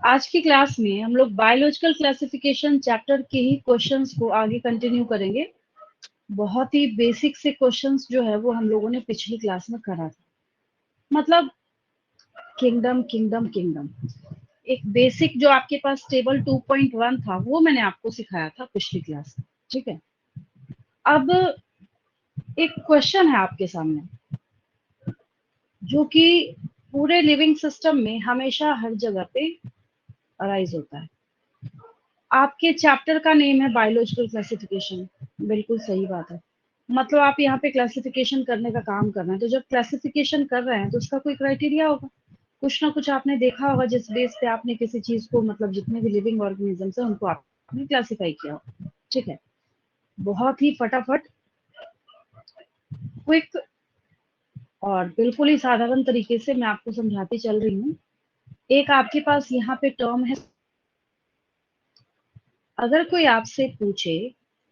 आज की क्लास में हम लोग बायोलॉजिकल क्लासिफिकेशन चैप्टर के ही क्वेश्चंस को आगे कंटिन्यू करेंगे। बहुत ही बेसिक से क्वेश्चंस जो है वो हम लोगों ने पिछली क्लास में करा था। मतलब किंगडम किंगडम किंगडम एक बेसिक जो आपके पास टेबल 2.1 था वो मैंने आपको सिखाया था पिछली क्लास में। ठीक है, अब एक क्वेश्चन है आपके सामने जो कि पूरे लिविंग सिस्टम में हमेशा हर जगह पे अराइज होता है। आपके चैप्टर का नेम है बायोलॉजिकल क्लासिफिकेशन। बिल्कुल सही बात है। मतलब आप यहाँ पे क्लासिफिकेशन करने का काम कर रहे हैं, तो जब क्लासिफिकेशन कर रहे हैं तो उसका कोई क्राइटेरिया होगा, कुछ ना कुछ आपने देखा होगा जिस बेस पे आपने किसी चीज को, मतलब जितने भी लिविंग ऑर्गेनिजम्स है उनको आपने क्लासिफाई किया होगा। ठीक है, बहुत ही फटाफट, क्विक और बिल्कुल ही साधारण तरीके से मैं आपको समझाती चल रही हूँ। एक आपके पास यहाँ पे टर्म है, अगर कोई आपसे पूछे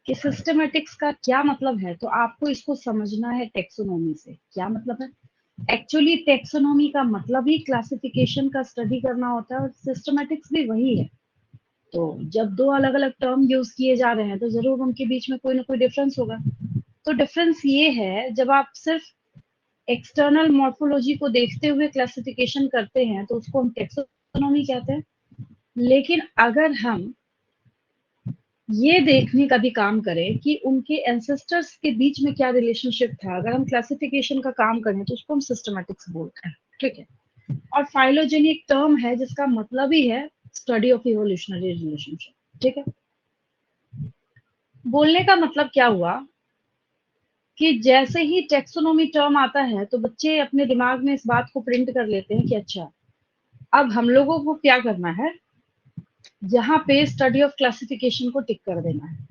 कि सिस्टमैटिक्स का क्या मतलब है, तो आपको इसको समझना है टेक्सोनोमी से। क्या मतलब है? एक्चुअली टेक्सोनोमी का मतलब ही क्लासिफिकेशन का स्टडी करना होता है और सिस्टमैटिक्स भी वही है। तो जब दो अलग अलग टर्म यूज किए जा रहे हैं तो जरूर उनके बीच में कोई ना कोई डिफरेंस होगा। तो डिफरेंस ये है, जब आप सिर्फ एक्सटर्नल मॉर्फोलॉजी को देखते हुए क्लासिफिकेशन करते हैं तो उसको हम टेक्सोनोमी कहते हैं। लेकिन अगर हम ये देखने का भी काम करें कि उनके एंसेस्टर्स के बीच में क्या रिलेशनशिप था, अगर हम क्लासिफिकेशन का काम करें तो उसको हम सिस्टमैटिक्स बोलते हैं। ठीक है, और फाइलोजेनी एक टर्म है जिसका मतलब ही है स्टडी ऑफ इवोल्यूशनरी रिलेशनशिप। ठीक है, बोलने का मतलब क्या हुआ कि जैसे ही टेक्सोनोमी टर्म आता है तो बच्चे अपने दिमाग में इस बात को प्रिंट कर लेते हैं कि अच्छा, अब हम लोगों को क्या करना है, यहाँ पे स्टडी ऑफ क्लासिफिकेशन को टिक कर देना है।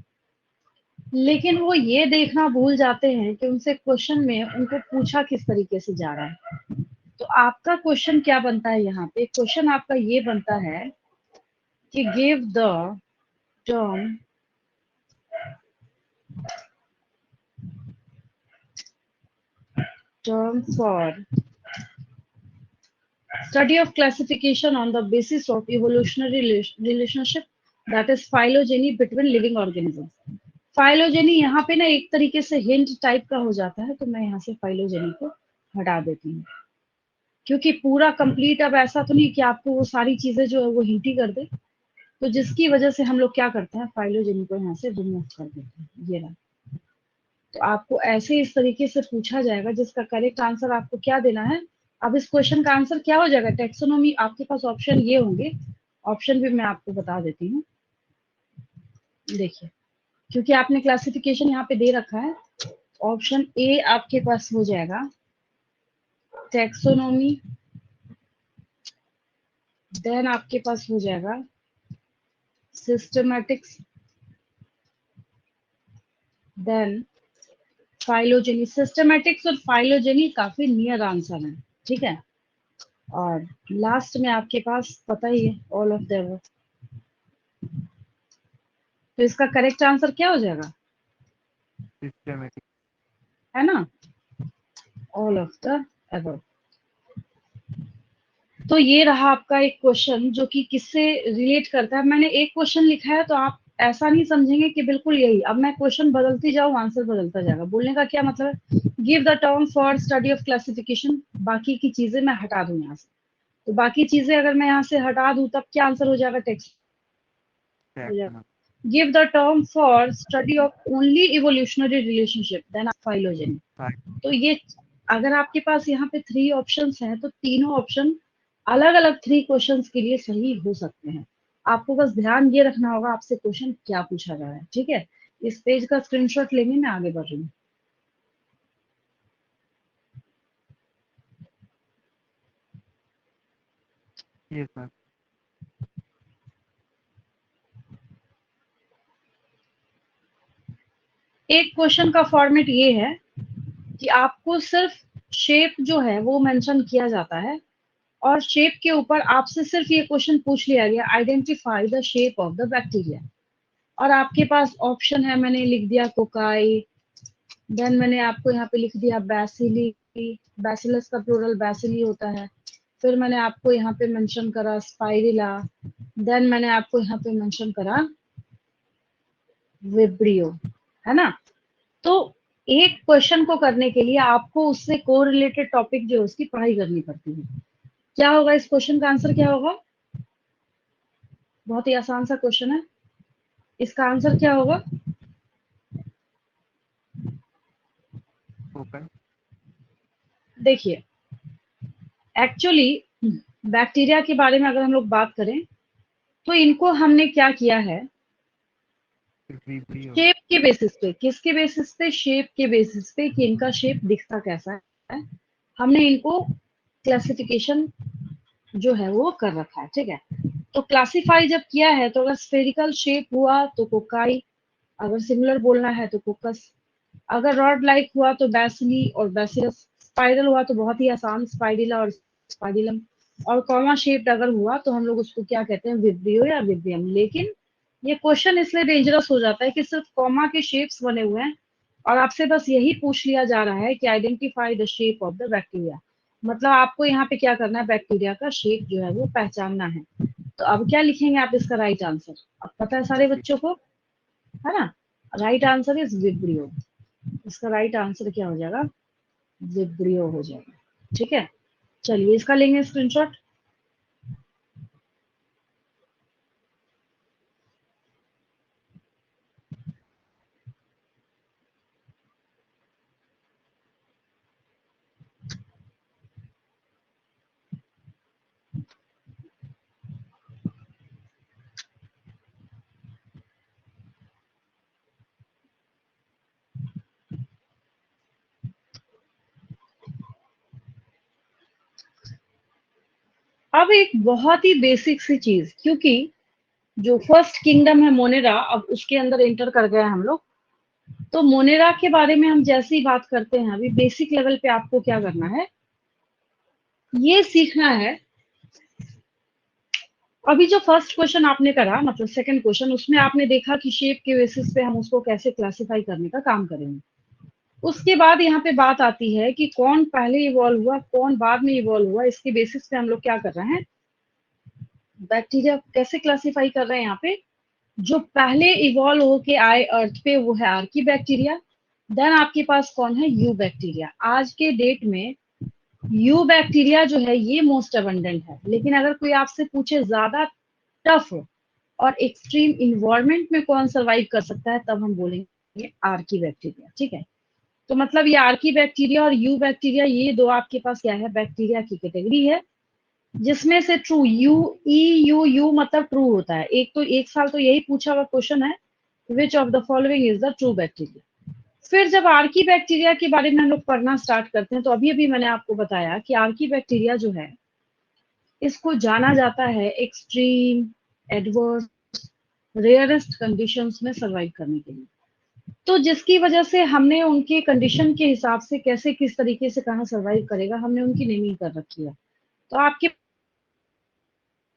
लेकिन वो ये देखना भूल जाते हैं कि उनसे क्वेश्चन में उनको पूछा किस तरीके से जा रहा है। तो आपका क्वेश्चन क्या बनता है, यहाँ पे क्वेश्चन आपका ये बनता है कि give the term for study of classification on the basis of evolutionary relationship, that is phylogeny between living organisms। Phylogeny यहाँ पे ना एक तरीके से हिंट टाइप का हो जाता है, तो मैं यहाँ से फाइलोजेनी को हटा देती हूँ, क्योंकि पूरा कंप्लीट अब ऐसा तो नहीं कि आपको वो सारी चीजें जो है वो हिंट ही कर दे। तो जिसकी वजह से हम लोग क्या करते हैं, फाइलोजेनी को यहाँ से रिमूव कर देते हैं। ये रहा। तो आपको ऐसे इस तरीके से पूछा जाएगा जिसका करेक्ट आंसर आपको क्या देना है। अब इस क्वेश्चन का आंसर क्या हो जाएगा, टेक्सोनोमी। आपके पास ऑप्शन ये होंगे, ऑप्शन भी मैं आपको बता देती हूँ। देखिए, क्योंकि आपने क्लासिफिकेशन यहाँ पे दे रखा है, ऑप्शन ए आपके पास हो जाएगा टेक्सोनोमी, देन आपके पास हो जाएगा सिस्टमैटिक्स, देन फाइलोजेनी। सिस्टमैटिक्स और फाइलोजेनी काफी नियर आंसर है। ठीक है, और लास्ट में आपके पास पता ही है ऑल ऑफ द। तो इसका करेक्ट आंसर क्या हो जाएगा, सिस्टमैटिक। है ना, ऑल ऑफ द अबव। तो ये रहा आपका एक क्वेश्चन जो कि किससे रिलेट करता है। मैंने एक क्वेश्चन लिखा है तो आप ऐसा नहीं समझेंगे कि बिल्कुल यही, अब मैं क्वेश्चन बदलती जाऊँ आंसर बदलता जाएगा। बोलने का क्या मतलब है, give the term for study of classification, बाकी की चीजें मैं हटा दूं यहाँ से। तो बाकी चीजें अगर मैं यहाँ से हटा दूं तब क्या आंसर हो जाएगा, टेक्स्ट हो जाएगा। Give the term for study of only evolutionary relationship, then phylogeny. तो ये, अगर आपके पास यहाँ पे 3 ऑप्शंस हैं तो तीनों ऑप्शन अलग अलग 3 क्वेश्चंस के लिए सही हो सकते हैं। आपको बस ध्यान ये रखना होगा आपसे क्वेश्चन क्या पूछा जा रहा है। ठीक है, इस पेज का स्क्रीनशॉट लेंगे, मैं आगे बढ़ रही हूँ। Yes ma'am. एक क्वेश्चन का फॉर्मेट ये है कि आपको सिर्फ शेप जो है वो मेंशन किया जाता है, और शेप के ऊपर आपसे सिर्फ ये क्वेश्चन पूछ लिया गया, identify the shape of the bacteria. और आपके पास ऑप्शन है, मैंने लिख दिया कोकाई, देन मैंने आपको यहाँ पे लिख दिया बैसिली, बैसिलस का प्लूरल बैसिली होता है, फिर मैंने आपको यहाँ पे मेंशन करा स्पाइरिला, देन मैंने आपको यहाँ पे मेंशन करा विब्रियो, है ना। तो एक क्वेश्चन को करने के लिए आपको उससे कोरिलेटेड टॉपिक जो है उसकी पढ़ाई करनी पड़ती है। क्या होगा इस क्वेश्चन का आंसर, क्या होगा? बहुत ही आसान सा क्वेश्चन है, इसका आंसर क्या होगा? ओपन। देखिए, एक्चुअली बैक्टीरिया के बारे में अगर हम लोग बात करें तो इनको हमने क्या किया है, विब्रियो। शेप के बेसिस पे। किसके बेसिस पे? शेप के बेसिस पे कि इनका शेप दिखता कैसा है, हमने इनको क्लासिफिकेशन जो है वो कर रखा है, ठीक है। तो क्लासिफाई जब किया है तो अगर स्फेरिकल शेप हुआ तो कोकाई, अगर सिमिलर बोलना है तो कोकस, अगर रॉड लाइक हुआ तो बैसिली और बैसिलस, स्पाइरल हुआ तो बहुत ही आसान स्पाइडिला और स्पाइडिलम, और कॉमा शेप्ड अगर हुआ तो हम लोग उसको क्या कहते हैं, विब्रियो या विब्रियम। लेकिन ये क्वेश्चन इसलिए डेंजरस हो जाता है कि सिर्फ कॉमा के शेप्स बने हुए हैं और आपसे बस यही पूछ लिया जा रहा है कि identify the shape of the bacteria. मतलब आपको यहाँ पे क्या करना है, बैक्टीरिया का शेप जो है वो पहचानना है। तो अब क्या लिखेंगे आप इसका राइट आंसर? अब पता है सारे बच्चों को, है ना। Right answer is vibrio. इसका राइट आंसर क्या हो जाएगा? विब्रियो हो जाएगा, ठीक है। चलिए इसका लेंगे स्क्रीनशॉट। अब एक बहुत ही बेसिक सी चीज, क्योंकि जो फर्स्ट किंगडम है मोनेरा, अब उसके अंदर एंटर कर गए हम लोग। तो मोनेरा के बारे में हम जैसे ही बात करते हैं, अभी बेसिक लेवल पे आपको क्या करना है, ये सीखना है। अभी जो फर्स्ट क्वेश्चन आपने करा, मतलब सेकंड क्वेश्चन, उसमें आपने देखा कि शेप के बेसिस पे हम उसको कैसे क्लासिफाई करने का काम करेंगे। उसके बाद यहाँ पे बात आती है कि कौन पहले इवॉल्व हुआ, कौन बाद में इवॉल्व हुआ। इसके बेसिस पे हम लोग क्या कर रहे हैं, बैक्टीरिया कैसे क्लासिफाई कर रहे हैं यहाँ पे। जो पहले इवॉल्व होके आए अर्थ पे वो है आर्की बैक्टीरिया। देन आपके पास कौन है, यू बैक्टीरिया। आज के डेट में यू बैक्टीरिया जो है ये मोस्ट अबंडेंट है। लेकिन अगर कोई आपसे पूछे ज्यादा टफ और एक्सट्रीम इन्वायरमेंट में कौन सर्वाइव कर सकता है, तब हम बोलेंगे आर्की बैक्टीरिया, ठीक है। तो मतलब ये आर्की बैक्टीरिया और यू बैक्टीरिया, ये दो आपके पास क्या है, बैक्टीरिया की कैटेगरी है, जिसमें से true you, E U you मतलब ट्रू होता है। एक साल तो यही पूछा हुआ क्वेश्चन है, which of the following is the true bacteria. फिर जब आर्की बैक्टीरिया के बारे में हम लोग पढ़ना स्टार्ट करते हैं, तो अभी अभी मैंने आपको बताया कि आर्की बैक्टीरिया जो है, इसको जाना जाता है एक्सट्रीम, एडवर्स, रेयरेस्ट कंडीशंस में सर्वाइव करने के लिए। तो जिसकी वजह से हमने उनके कंडीशन के हिसाब से कैसे किस तरीके से कहाँ सर्वाइव करेगा, हमने उनकी नेमिंग कर रखी है। तो आपके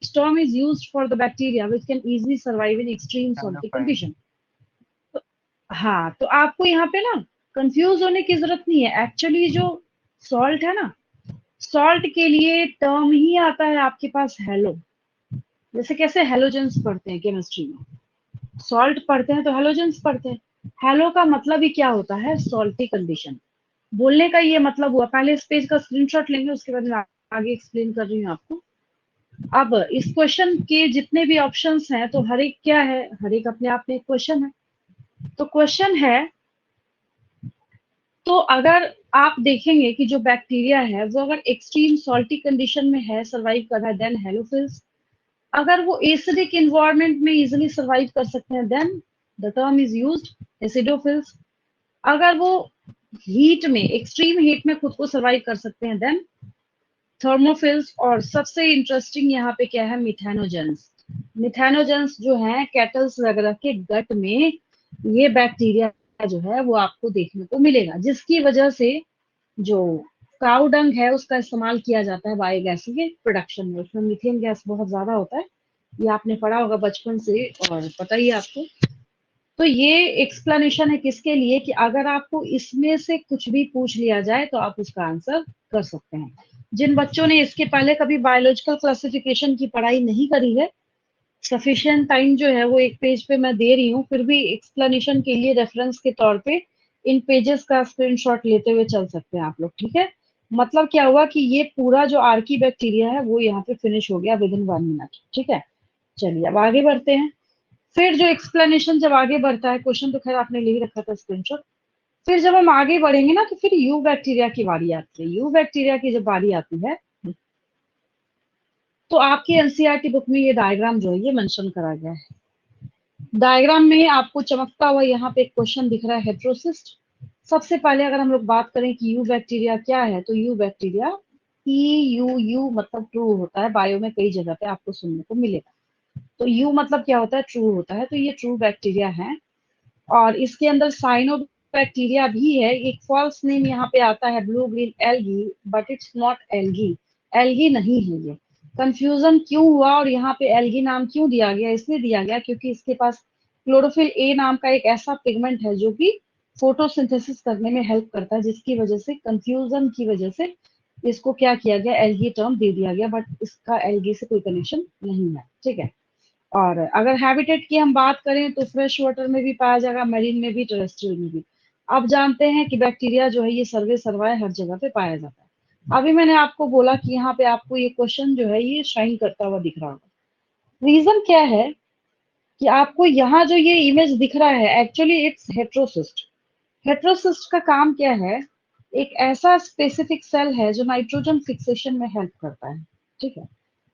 term is used for the bacteria which can easily survive in extreme salty fine. condition। तो हाँ, तो आपको यहाँ पे ना कंफ्यूज होने की जरूरत नहीं है। एक्चुअली जो सॉल्ट है ना, सॉल्ट के लिए टर्म ही आता है आपके पास हेलो। जैसे कैसे हेलोजेंस पढ़ते हैं केमिस्ट्री में, सॉल्ट पढ़ते हैं तो हेलोजेंस पढ़ते हैं। हेलो का मतलब ही क्या होता है, सॉल्टी कंडीशन। बोलने का ये मतलब हुआ। पहले इस पेज का स्क्रीनशॉट लेंगे, उसके बाद मैं आगे एक्सप्लेन कर रही हूँ आपको। अब इस क्वेश्चन के जितने भी ऑप्शंस हैं, तो हर एक क्या है, हर एक अपने आप में एक क्वेश्चन है। तो क्वेश्चन है, तो अगर आप देखेंगे कि जो बैक्टीरिया है वो अगर एक्सट्रीम सॉल्टी कंडीशन में है, सर्वाइव कर रहा है, देन हेलोफिल्स। अगर वो एसिडिक इन्वायरमेंट में इजिली सर्वाइव कर सकते हैं, then the term is used acidophiles. अगर वो हीट में, एक्सट्रीम हीट में खुद को सर्वाइव कर सकते हैं, देन थर्मोफिल्स। और सबसे इंटरेस्टिंग यहाँ पे क्या है, मिथेनोजेंस। मिथेनोजेंस जो है कैटल्स वगैरह के गट में, ये बैक्टीरिया जो है वो आपको देखने को मिलेगा, जिसकी वजह से जो काउ डंग है उसका इस्तेमाल किया जाता है बायोगैस के प्रोडक्शन में। उसमें मीथेन गैस बहुत ज्यादा होता है, ये आपने पढ़ा होगा बचपन से और पता ही है आपको। तो ये एक्सप्लेनेशन है किसके लिए, कि अगर आपको इसमें से कुछ भी पूछ लिया जाए तो आप उसका आंसर कर सकते हैं। जिन बच्चों ने इसके पहले कभी बायोलॉजिकल क्लासिफिकेशन की पढ़ाई नहीं करी है, सफिशिएंट टाइम जो है वो एक पेज पे मैं दे रही हूँ, फिर भी एक्सप्लेनेशन के लिए रेफरेंस के तौर पे इन पेजेस का स्क्रीनशॉट लेते हुए चल सकते हैं आप लोग, ठीक है। मतलब क्या हुआ कि ये पूरा जो आर्की बैक्टीरिया है वो यहाँ पे फिनिश हो गया विद इन 1 मिनट, ठीक है। चलिए अब आगे बढ़ते हैं। फिर जो एक्सप्लेनेशन जब आगे बढ़ता है, क्वेश्चन तो खैर आपने ले ही रखा था स्क्रीनशॉट। फिर जब हम आगे बढ़ेंगे ना, तो फिर यू बैक्टीरिया की बारी आती है। यू बैक्टीरिया की जब बारी आती है तो आपकी एनसीईआरटी बुक में ये डायग्राम जो है ये मेंशन करा गया है। डायग्राम में आपको चमकता हुआ यहाँ पे एक क्वेश्चन दिख रहा है, हेट्रोसिस्ट। सबसे पहले अगर हम लोग बात करें कि यू बैक्टीरिया क्या है, तो यू बैक्टीरिया यू मतलब ट्रू होता है, बायो में कई जगह पे आपको सुनने को मिलेगा। तो यू मतलब क्या होता है, ट्रू होता है, तो ये ट्रू बैक्टीरिया है। और इसके अंदर साइनो बैक्टीरिया भी है। एक फॉल्स नेम यहाँ पे आता है blue green algae, but it's not algae. Algae नहीं है ये। कंफ्यूजन क्यों हुआ और यहाँ पे एल्गी नाम क्यों दिया गया? इसलिए दिया गया क्योंकि इसके पास क्लोरोफिल ए नाम का एक ऐसा पिगमेंट है जो कि फोटोसिंथेसिस करने में हेल्प करता है, जिसकी वजह से, कंफ्यूजन की वजह से इसको क्या किया गया, एल्गी टर्म दे दिया गया, बट इसका एल्गी से कोई कनेक्शन नहीं है, ठीक है। और अगर हैबिटेट की हम बात करें तो फ्रेश वाटर में भी पाया जाएगा, मरीन में भी, टेरेस्ट्रियल में भी। आप जानते हैं कि बैक्टीरिया जो है ये सर्वे सर्वाए हर जगह पे पाया जाता है। अभी मैंने आपको बोला कि यहाँ पे आपको ये क्वेश्चन जो है ये शाइन करता हुआ दिख रहा होगा। रीजन क्या है कि आपको यहाँ जो ये इमेज दिख रहा है, एक्चुअली इट्स हेट्रोसिस्ट। हेट्रोसिस्ट का काम क्या है? एक ऐसा स्पेसिफिक सेल है जो नाइट्रोजन फिक्सेशन में हेल्प करता है, ठीक है।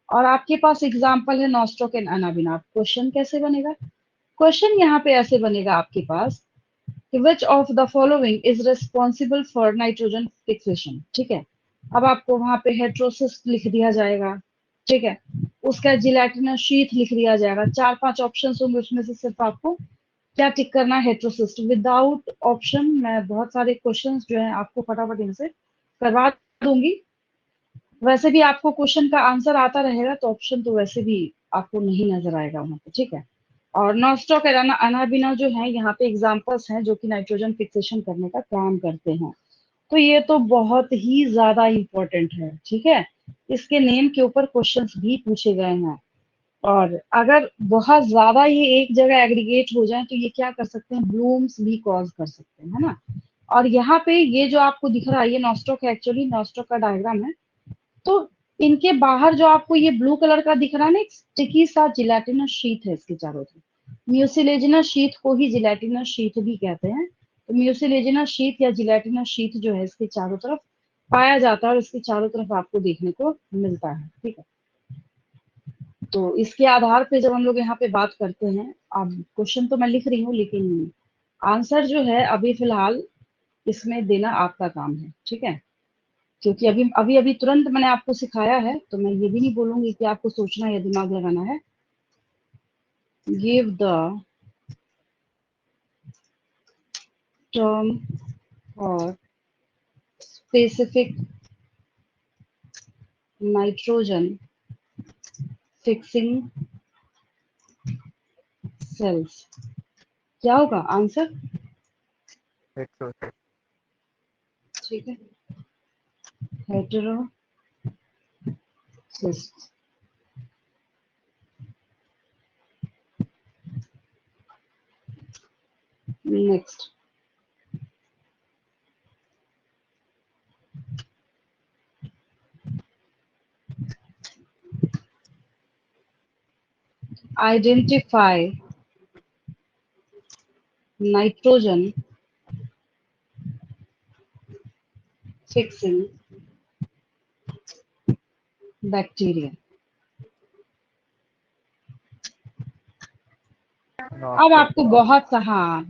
और आपके पास एग्जाम्पल है नॉस्ट्रोक एंड अनाबिना। क्वेश्चन कैसे बनेगा? क्वेश्चन यहाँ पे ऐसे बनेगा आपके पास कि which of the following is responsible for nitrogen fixation, ठीक है। अब आपको वहां पे हेट्रोसिस्ट लिख दिया जाएगा, ठीक है। उसका जिलेटिनस शीथ लिख दिया जाएगा। 4-5 ऑप्शन होंगे, उसमें से सिर्फ आपको क्या टिक करना है? हेट्रोसिस्ट। विदाउट ऑप्शन मैं बहुत सारे क्वेश्चंस जो है आपको फटाफट इनसे करवा दूंगी। वैसे भी आपको क्वेश्चन का आंसर आता रहेगा तो ऑप्शन तो वैसे भी आपको नहीं नजर आएगा वहां पे, ठीक है। और नॉस्टॉक अनाबिना जो है यहाँ पे एग्जांपल्स हैं जो कि नाइट्रोजन फिक्सेशन करने का काम करते हैं। तो ये तो बहुत ही ज्यादा इंपॉर्टेंट है, ठीक है। इसके नेम के ऊपर क्वेश्चंस भी पूछे गए हैं। और अगर बहुत ज्यादा ये एक जगह एग्रीगेट हो जाए तो ये क्या कर सकते हैं, ब्लूम्स भी कॉज कर सकते हैं, है ना। और यहाँ पे ये जो आपको दिख रहा है ये नॉस्टॉक है, एक्चुअली नॉस्टॉक का डायग्राम है। तो इनके बाहर जो आपको ये ब्लू कलर का दिख रहा है ना, एक स्टिकी सा जिलेटिनस शीट है इसके चारों तरफ। म्यूसिलेजिनस शीट को ही जिलेटिनस शीट भी कहते हैं। तो म्यूसिलेजिनस शीट या जिलेटिनस शीट जो है इसके चारों तरफ पाया जाता है और इसके चारों तरफ आपको देखने को मिलता है, ठीक है। तो इसके आधार पे जब हम लोग यहाँ पे बात करते हैं, अब क्वेश्चन तो मैं लिख रही हूँ लेकिन आंसर जो है अभी फिलहाल इसमें देना आपका काम है, ठीक है। क्योंकि अभी अभी अभी तुरंत मैंने आपको सिखाया है, तो मैं ये भी नहीं बोलूंगी कि आपको सोचना या दिमाग लगाना है। गिव द टर्म और स्पेसिफिक नाइट्रोजन फिक्सिंग सेल्स। क्या होगा आंसर? हेट्रोसिस्ट। ठीक है, heterocyst. Next, identify nitrogen fixing bacteria. अब नॉस्टॉक। आपको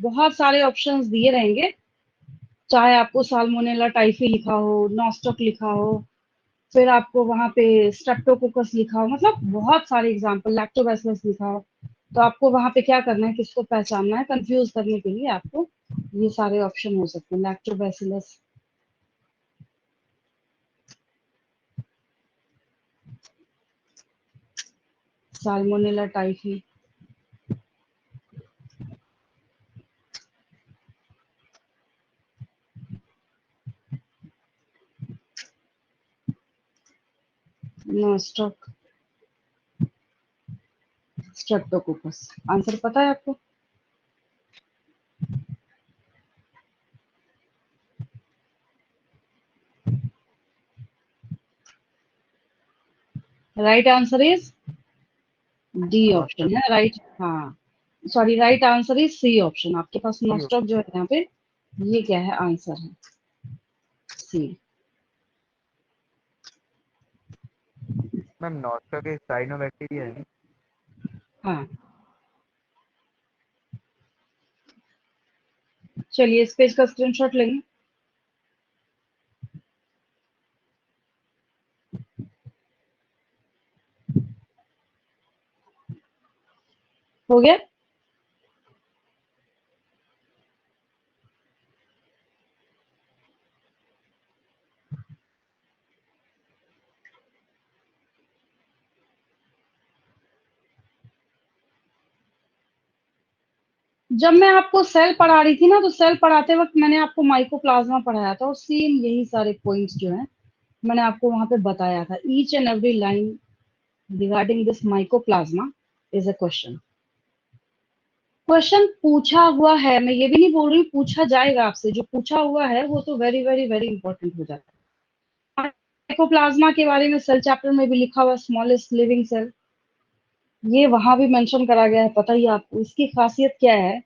बहुत सारे ऑप्शंस दिए रहेंगे, चाहे आपको साल्मोनेला टाइफी लिखा हो, नॉस्टॉक लिखा हो, फिर आपको वहां पे स्ट्रेप्टोकोकस लिखा हो, मतलब बहुत सारे एग्जांपल, लैक्टोबैसिलस लिखा हो। तो आपको वहां पे क्या करना है, किसको पहचानना है? कंफ्यूज करने के लिए आपको ये सारे ऑप्शन हो सकते हैं, Lactobacillus, Salmonella typhi. No stock Streptococcus. Answer पता है आपको? Right answer is D option है राइट। हाँ sorry, right answer is C option. आपके पास नो स्टॉक जो है यहाँ पे, ये क्या है आंसर है सी। मैम नॉस्टॉक एक साइनोबैक्टीरिया है। हाँ चलिए इस पेज का स्क्रीनशॉट लेंगे। हो गया? जब मैं आपको सेल पढ़ा रही थी ना, तो सेल पढ़ाते वक्त मैंने आपको माइकोप्लाज्मा पढ़ाया था और सेम यही सारे पॉइंट्स जो हैं मैंने आपको वहां पे बताया था। Each and every line regarding this mycoplasma is a question. Question पूछा हुआ है, मैं ये भी नहीं बोल रही हूँ पूछा जाएगा आपसे। जो पूछा हुआ है वो तो वेरी वेरी वेरी इंपॉर्टेंट हो जाता है। माइकोप्लाज्मा के बारे में सेल चैप्टर में भी लिखा हुआ, स्मॉलेस्ट लिविंग सेल, ये वहां भी मेंशन करा गया है। पता ही आपको इसकी खासियत क्या है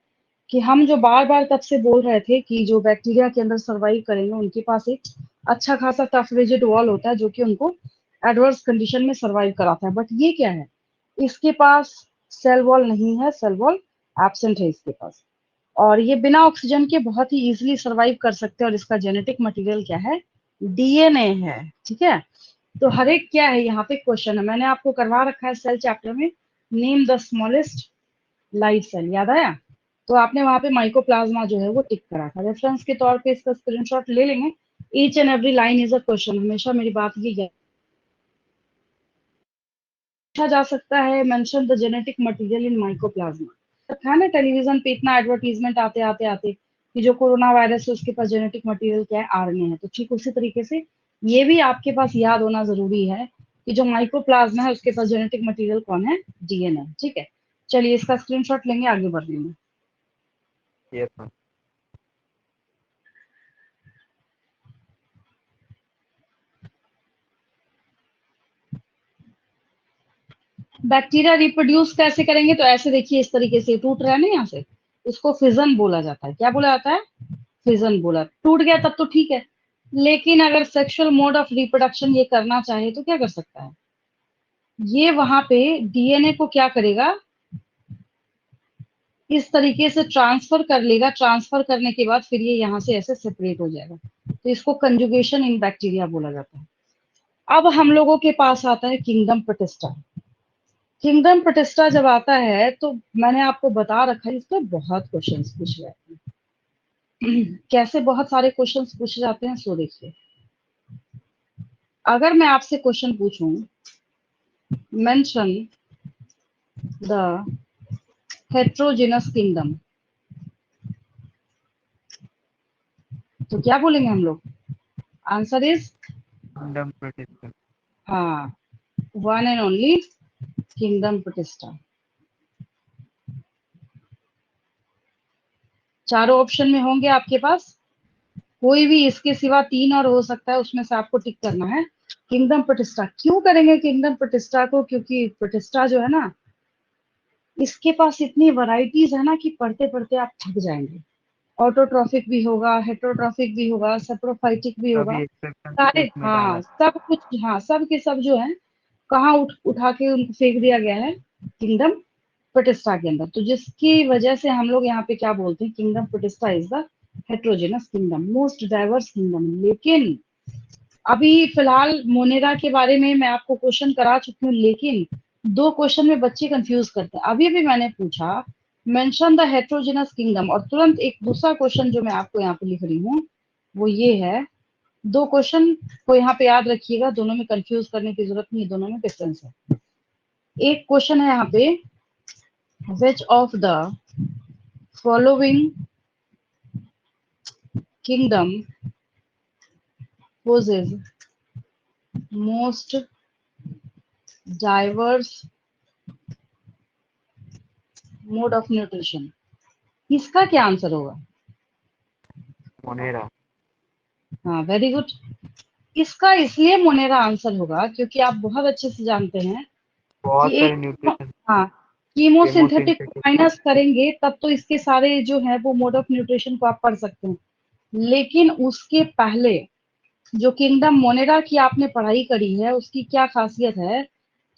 कि हम जो बार बार तब से बोल रहे थे कि जो बैक्टीरिया के अंदर सर्वाइव करेंगे उनके पास एक अच्छा खासा टफ रिजिड वॉल होता है जो कि उनको एडवर्स कंडीशन में सर्वाइव कराता है। बट ये क्या है, इसके पास सेल वॉल नहीं है, सेल वॉल एब्सेंट है इसके पास। और ये बिना ऑक्सीजन के बहुत ही इजीली सर्वाइव कर सकते हैं। और इसका जेनेटिक मटेरियल क्या है, डीएनए है। ठीक है, तो हर एक क्या है यहाँ पे क्वेश्चन है। मैंने आपको करवा रखा है सेल चैप्टर में, name the smallest live cell, याद आया? तो आपने वहां पे माइकोप्लाज्मा जो है वो टिक करा था। रेफरेंस के तौर पे इसका स्क्रीनशॉट ले लेंगे। Each and every line is a question, हमेशा मेरी बात ये याद पूछा जा सकता है। Mention the genetic material in mycoplasma. था ना टेलीविजन पे इतना एडवर्टीजमेंट आते आते आते कि जो कोरोना वायरस है उसके पास जेनेटिक मटेरियल क्या है, आरएनए है। तो ठीक उसी तरीके से ये भी आपके पास याद होना जरूरी है कि जो माइकोप्लाज्मा है उसके पास जेनेटिक मटेरियल कौन है, डीएनए। ठीक है, चलिए इसका स्क्रीनशॉट लेंगे, आगे बढ़ लेंगे। Yes ma'am. बैक्टीरिया रिप्रोड्यूस कैसे करेंगे? तो ऐसे देखिए, इस तरीके से टूट रहा है ना यहाँ से, इसको फिजन बोला जाता है। क्या बोला जाता है? फिजन बोला। टूट गया तब तो ठीक है, लेकिन अगर सेक्सुअल मोड ऑफ रिप्रोडक्शन ये करना चाहे तो क्या कर सकता है? ये वहां पे डीएनए को क्या करेगा, इस तरीके से ट्रांसफर कर लेगा। ट्रांसफर करने के बाद फिर ये यहाँ से ऐसे सेपरेट हो जाएगा। तो इसको कंजुगेशन इन बैक्टीरिया बोला जाता है। अब हम लोगों के पास आता है किंगडम प्रोटिस्टा। किंगडम प्रोटिस्टा जब आता है तो मैंने आपको बता रखा है, इस पर बहुत क्वेश्चंस पूछे जाते हैं। कैसे बहुत सारे क्वेश्चंस पूछे जाते हैं, सो देखिए। अगर मैं आपसे क्वेश्चन पूछूं, मेंशन द हेट्रोजेनस किंगडम, तो क्या बोलेंगे हम लोग? Answer is kingdom Protista. हाँ, one and only kingdom Protista. चारों ऑप्शन में होंगे आपके पास, कोई भी इसके सिवा तीन और हो सकता है, उसमें से आपको टिक करना है किंगडम प्रोटिस्टा। क्यों करेंगे किंगडम प्रोटिस्टा को? क्योंकि प्रोटिस्टा जो है ना, इसके पास इतनी वैरायटीज है ना कि पढ़ते पढ़ते आप थक जाएंगे। ऑटोट्रॉफिक भी होगा, हेट्रोट्रॉफिक भी होगा, सेप्रोफाइटिक भी होगा, सभी एक्सेप्शन सारे, इसमें डाला हाँ है। सब कुछ, हाँ सब के सब जो है कहाँ उठा के उनको फेंक दिया गया है, किंगडम प्रोटिस्टा के अंदर। तो जिसकी वजह से हम लोग यहाँ पे क्या बोलते हैं, kingdom protista is the heterogeneous kingdom, most diverse kingdom. लेकिन अभी फिलहाल मोनेरा के बारे में मैं आपको क्वेश्चन करा चुकी हूँ, लेकिन दो क्वेश्चन में बच्चे कंफ्यूज करते हैं। अभी अभी मैंने पूछा मेंशन द हेट्रोजेनस किंगडम, और तुरंत एक दूसरा क्वेश्चन जो मैं आपको यहाँ पे लिख रही हूँ वो ये है। दो क्वेश्चन को यहाँ पे याद रखिएगा, दोनों में कंफ्यूज करने की जरूरत नहीं है, दोनों में डिफरेंस है। एक क्वेश्चन है यहाँ पे, which of the following kingdom poses most diverse mode of nutrition, इसका क्या आंसर होगा? मोनेरा। हाँ, वेरी गुड। इसका इसलिए मोनेरा आंसर होगा क्योंकि आप बहुत अच्छे से जानते हैं बहुत कि सारे एक, न्यूट्रिशन हाँ, कीमोसिंथेटिक केमोसिंथेटिक। माइनस करेंगे तब तो इसके सारे जो है वो मोड ऑफ न्यूट्रिशन को आप पढ़ सकते हैं। लेकिन उसके पहले जो किंगडम मोनेरा की आपने पढ़ाई करी है उसकी क्या खासियत है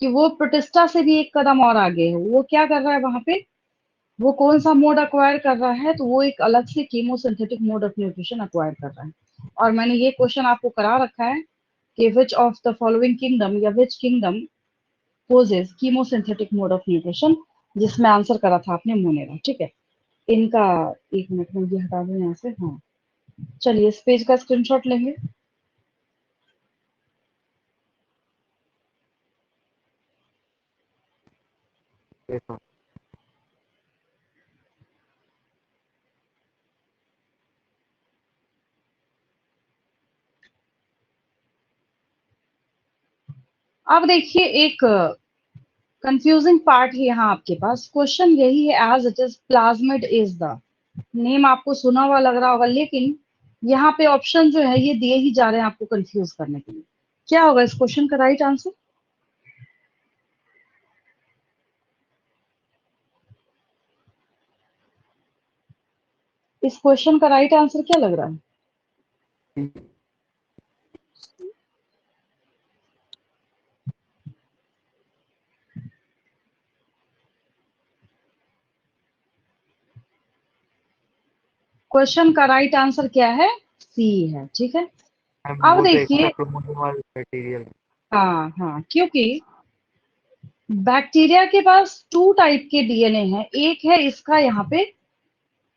कि वो प्रोटिस्टा से भी एक कदम और आगे है। वो क्या कर रहा है वहां पे, वो कौन सा मोड अक्वायर कर रहा है, तो वो एक अलग से chemosynthetic mode of nutrition acquire कर रहा है। और मैंने ये क्वेश्चन आपको करा रखा है कि which of the following kingdom या which kingdom possesses chemosynthetic mode of nutrition, जिसमें आंसर करा था आपने मोनेरा। ठीक है, इनका एक मिनट में ये हटा दूं यहाँ से। हाँ, चलिए इस पेज का स्क्रीनशॉट लेंगे। अब देखिए एक कंफ्यूजिंग पार्ट है यहाँ आपके पास। क्वेश्चन यही है, as it is plasmid is the name. आपको सुना हुआ लग रहा होगा, लेकिन यहाँ पे ऑप्शन जो है ये दिए ही जा रहे हैं आपको कंफ्यूज करने के लिए। क्या होगा इस क्वेश्चन का राइट आंसर? इस क्वेश्चन का राइट आंसर क्या लग रहा है? क्वेश्चन का राइट आंसर क्या है? सी है। ठीक है, अब वो तो एक्स्ट्रा देखिए, क्रोमोसोमल मटेरियल। हाँ हाँ, क्योंकि बैक्टीरिया के पास टू टाइप के डीएनए हैं। एक है इसका यहाँ पे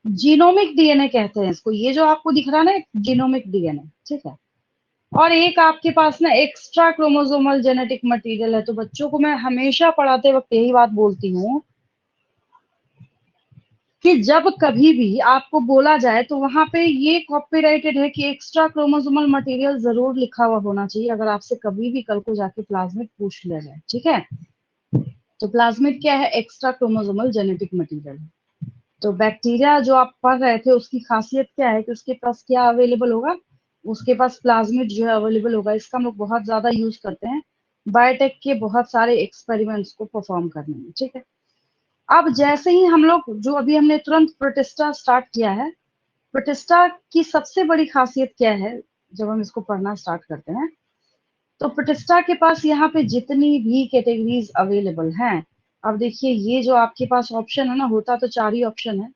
जीनोमिक डीएनए कहते हैं इसको, ये जो आपको दिख रहा है ना जीनोमिक डीएनए, ठीक है। और एक आपके पास ना एक्स्ट्रा क्रोमोसोमल जेनेटिक मटेरियल है। तो बच्चों को मैं हमेशा पढ़ाते वक्त यही बात बोलती हूँ कि जब कभी भी आपको बोला जाए तो वहां पे ये कॉपीराइटेड है कि एक्स्ट्रा क्रोमोसोमल मटेरियल जरूर लिखा हुआ होना चाहिए, अगर आपसे कभी भी कल को जाके प्लाज्मिड पूछ लिया जाए। ठीक है, तो प्लाज्मिड क्या है? Extra chromosomal genetic material. तो बैक्टीरिया जो आप पढ़ रहे थे उसकी खासियत क्या है कि उसके पास क्या अवेलेबल होगा? उसके पास प्लाज्मिड जो है अवेलेबल होगा। इसका हम लोग बहुत ज्यादा यूज करते हैं बायोटेक के बहुत सारे एक्सपेरिमेंट्स को परफॉर्म करने में। ठीक है, अब जैसे ही हम लोग जो अभी हमने तुरंत प्रोटिस्टा स्टार्ट किया है, प्रोटिस्टा की सबसे बड़ी खासियत क्या है जब हम इसको पढ़ना स्टार्ट करते हैं, तो प्रोटिस्टा के पास यहाँ पे जितनी भी कैटेगरीज अवेलेबल हैं, अब देखिए ये जो आपके पास ऑप्शन है ना, होता तो चार ही ऑप्शन है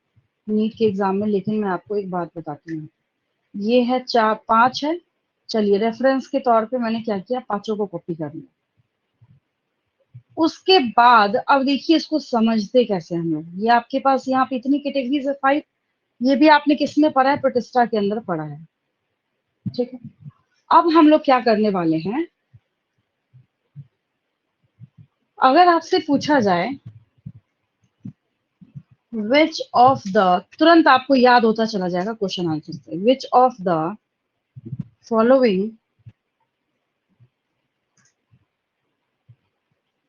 नीट के एग्जाम में, लेकिन मैं आपको एक बात बताती हूँ, ये है चार पांच है। चलिए रेफरेंस के तौर पे मैंने क्या किया, पांचों को कॉपी कर लिया। उसके बाद अब देखिए इसको समझते कैसे हम लोग। ये आपके पास यहाँ पे इतनी कैटेगरीज है, फाइव। ये भी आपने किस में पढ़ा है? प्रोटिस्टा के अंदर पढ़ा है। ठीक है, अब हम लोग क्या करने वाले हैं, अगर आपसे पूछा जाए विच ऑफ द, तुरंत आपको याद होता चला जाएगा क्वेश्चन आंसर से, विच of the following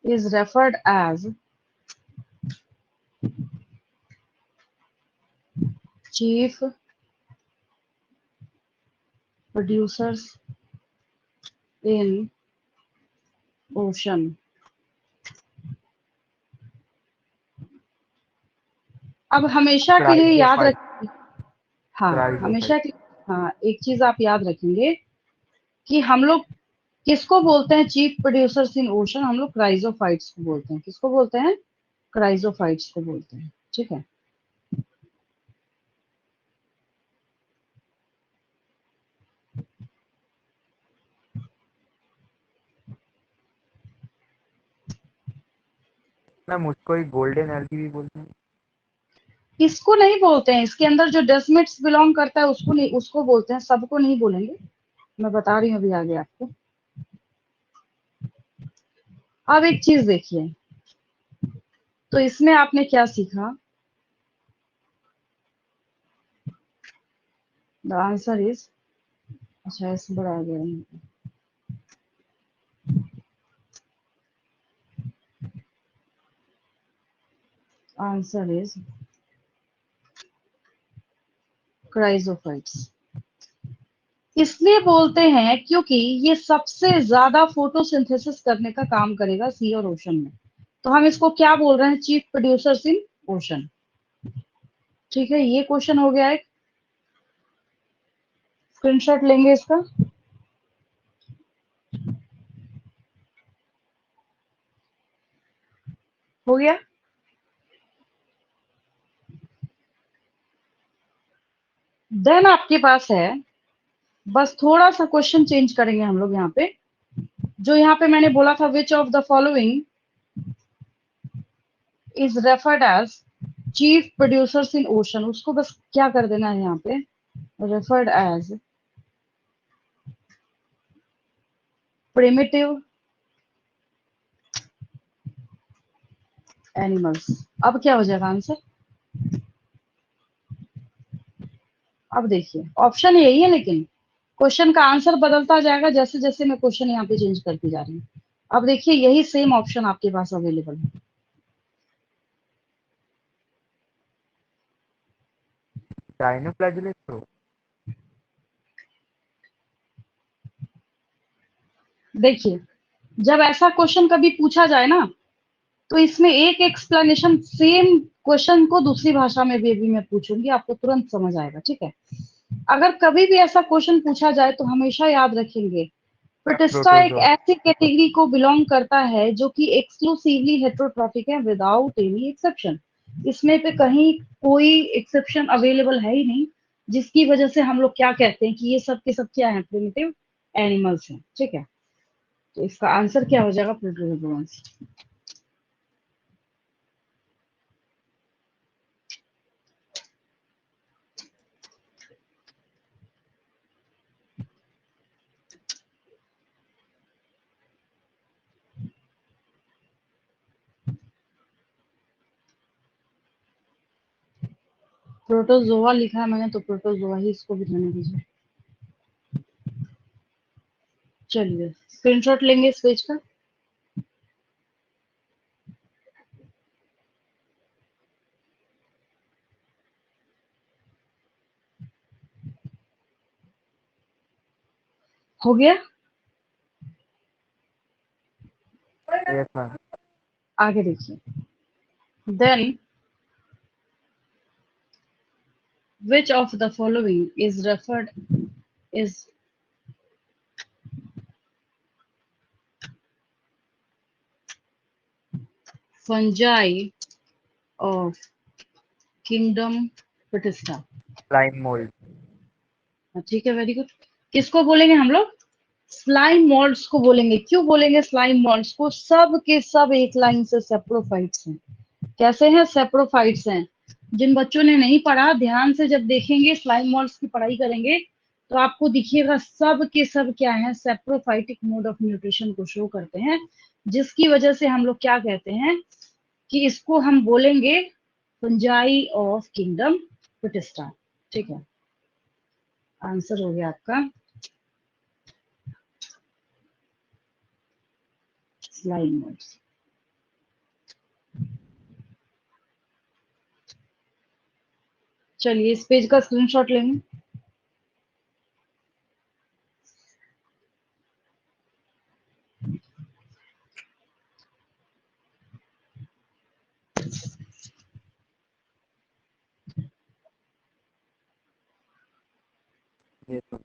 is referred as chief producers in ocean। अब हमेशा के लिए याद क्राइजोफाइट। रख, हाँ क्राइजोफाइट। हमेशा के, हाँ एक चीज आप याद रखेंगे कि हम लोग किसको बोलते हैं चीफ प्रोड्यूसर्स इन ओशन? हम लोग क्राइजोफाइट्स को बोलते हैं। किसको बोलते हैं? क्राइजोफाइट्स को बोलते हैं। ठीक है, मैम उसको ही गोल्डन एल्गी भी बोलते हैं। इसको नहीं बोलते हैं, इसके अंदर जो डेस्मिट्स बिलोंग करता है उसको नहीं, उसको बोलते हैं, सबको नहीं बोलेंगे। मैं बता रही हूँ अभी आगे आपको। अब एक चीज देखिए, तो इसमें आपने क्या सीखा? द आंसर इज, अच्छा इस बड़ा आ गया है। Answer is chrysophytes. इसलिए बोलते हैं क्योंकि ये सबसे ज्यादा फोटोसिंथेसिस करने का काम करेगा सी और ओशन में। तो हम इसको क्या बोल रहे हैं? Chief producers in ocean. ठीक है, ये क्वेश्चन हो गया। एक स्क्रीनशॉट लेंगे इसका। हो गया। देन आपके पास है, बस थोड़ा सा क्वेश्चन चेंज करेंगे हम लोग यहाँ पे। जो यहाँ पे मैंने बोला था which of the following is referred as chief producers in ocean, उसको बस क्या कर देना है यहाँ पे, रेफर्ड एज प्रिमिटिव एनिमल्स। अब क्या हो जाएगा आंसर? अब देखिए ऑप्शन यही है, लेकिन क्वेश्चन का आंसर बदलता जाएगा जैसे जैसे मैं क्वेश्चन यहाँ पे चेंज करती जा रही हूँ। अब देखिए यही सेम ऑप्शन आपके पास अवेलेबल है। डायनोफ्लैजिलेट तो देखिए जब ऐसा क्वेश्चन कभी पूछा जाए ना, तो इसमें एक एक्सप्लेनेशन सेम क्वेश्चन को दूसरी भाषा में भी मैं पूछूंगी, आपको तुरंत समझ आएगा। ठीक है, अगर कभी भी ऐसा क्वेश्चन पूछा जाए तो हमेशा याद रखेंगे प्रोटिस्टा एक प्रोटोजोआ। ऐसी कैटेगरी को बिलोंग करता है जो कि एक्सक्लूसिवली हेटेरोट्रॉफिक है विदाउट एनी एक्सेप्शन। इसमें पे कहीं कोई एक्सेप्शन अवेलेबल है ही नहीं, जिसकी वजह से हम लोग क्या कहते हैं कि ये सब के सब क्या है, प्रिमिटिव एनिमल्स हैं। ठीक है, तो इसका आंसर क्या हो जाएगा? प्रोटोजोआंस। प्रोटोजोआ लिखा है मैंने, तो प्रोटोजोआ ही इसको भी रहने दीजिए। चलिए स्क्रीनशॉट लेंगे इस पेज का। हो गया। Yes ma'am. आगे देखिए, then which of the following is referred is fungi of kingdom Protista? Slime mould. ठीक है, वेरी गुड। किसको बोलेंगे हम लोग? स्लाइम मॉल्ड्स को बोलेंगे। क्यों बोलेंगे स्लाइम मॉल्ड्स को? सब के सब एक लाइन से सेप्रोफाइट्स हैं। कैसे हैं? सेप्रोफाइट्स हैं। जिन बच्चों ने नहीं पढ़ा, ध्यान से जब देखेंगे स्लाइम मॉल्ड्स की पढ़ाई करेंगे तो आपको दिखिएगा सब के सब क्या है, सेप्रोफाइटिक मोड ऑफ न्यूट्रिशन को शो करते हैं, जिसकी वजह से हम लोग क्या कहते हैं कि इसको हम बोलेंगे फंजाई ऑफ किंगडम प्रोटिस्टा। ठीक है, आंसर हो गया आपका स्लाइम मोड्स। चलिए इस पेज का स्क्रीनशॉट लेंगे। ये तो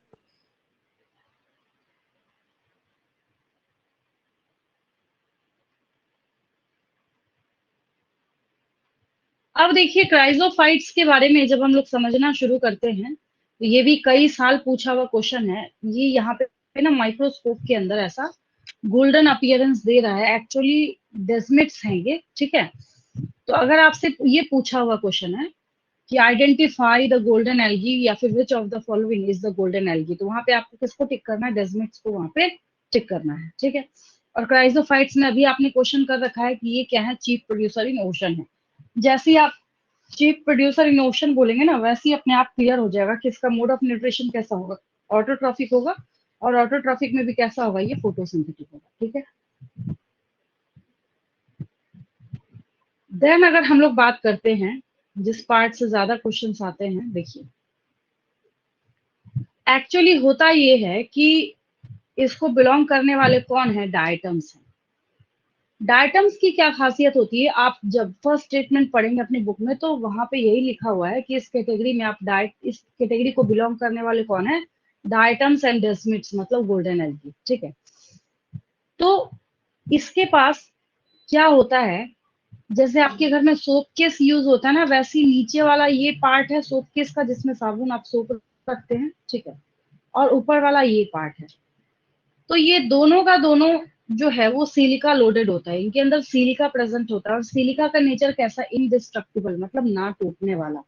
अब देखिए क्राइजोफाइट्स के बारे में जब हम लोग समझना शुरू करते हैं, तो ये भी कई साल पूछा हुआ क्वेश्चन है। ये यहाँ पे ना माइक्रोस्कोप के अंदर ऐसा गोल्डन अपीयरेंस दे रहा है, एक्चुअली डेस्मिट्स हैं ये। ठीक है, तो अगर आपसे ये पूछा हुआ क्वेश्चन है कि आइडेंटिफाई द गोल्डन एल्गी या फिर विच of the following is the golden algae, तो वहां पे आपको किसको टिक करना है? डेस्मिट्स को वहां पे टिक करना है। ठीक है, और क्राइजोफाइट्स में अभी आपने क्वेश्चन कर रखा है कि ये क्या है? चीफ प्रोड्यूसर इन ओशन है। जैसे ही आप चीफ प्रोड्यूसर इन ओशन बोलेंगे ना, वैसे ही अपने आप क्लियर हो जाएगा कि इसका मोड ऑफ न्यूट्रिशन कैसा होगा, ऑटोट्रॉफिक होगा। और ऑटोट्रॉफिक में भी कैसा होगा? ये फोटोसिंथेटिक होगा। ठीक है, देन अगर हम लोग बात करते हैं जिस पार्ट से ज्यादा क्वेश्चंस आते हैं, देखिए एक्चुअली होता ये है कि इसको बिलोंग करने वाले कौन है, डायटम्स हैं। डायटम्स की क्या खासियत होती है, आप जब फर्स्ट स्टेटमेंट पढ़ेंगे अपनी बुक में तो वहां पे यही लिखा हुआ है कि इस कैटेगरी में आप इस कैटेगरी को बिलोंग करने वाले कौन है, डायटम्स एंड डेस्मिड्स, मतलब गोल्डन एल्गी, ठीक है। तो इसके पास क्या होता है, जैसे आपके घर में सोप केस यूज होता है ना, वैसे ही नीचे वाला ये पार्ट है सोप केस का जिसमें साबुन आप सोप रखते हैं, ठीक है, और ऊपर वाला ये पार्ट है। तो ये दोनों का दोनों जो है वो सिलिका लोडेड होता है, इनके अंदर सिलिका प्रेजेंट होता है, और सिलिका का नेचर कैसा, इनडिस्ट्रक्टिबल, मतलब ना टूटने वाला।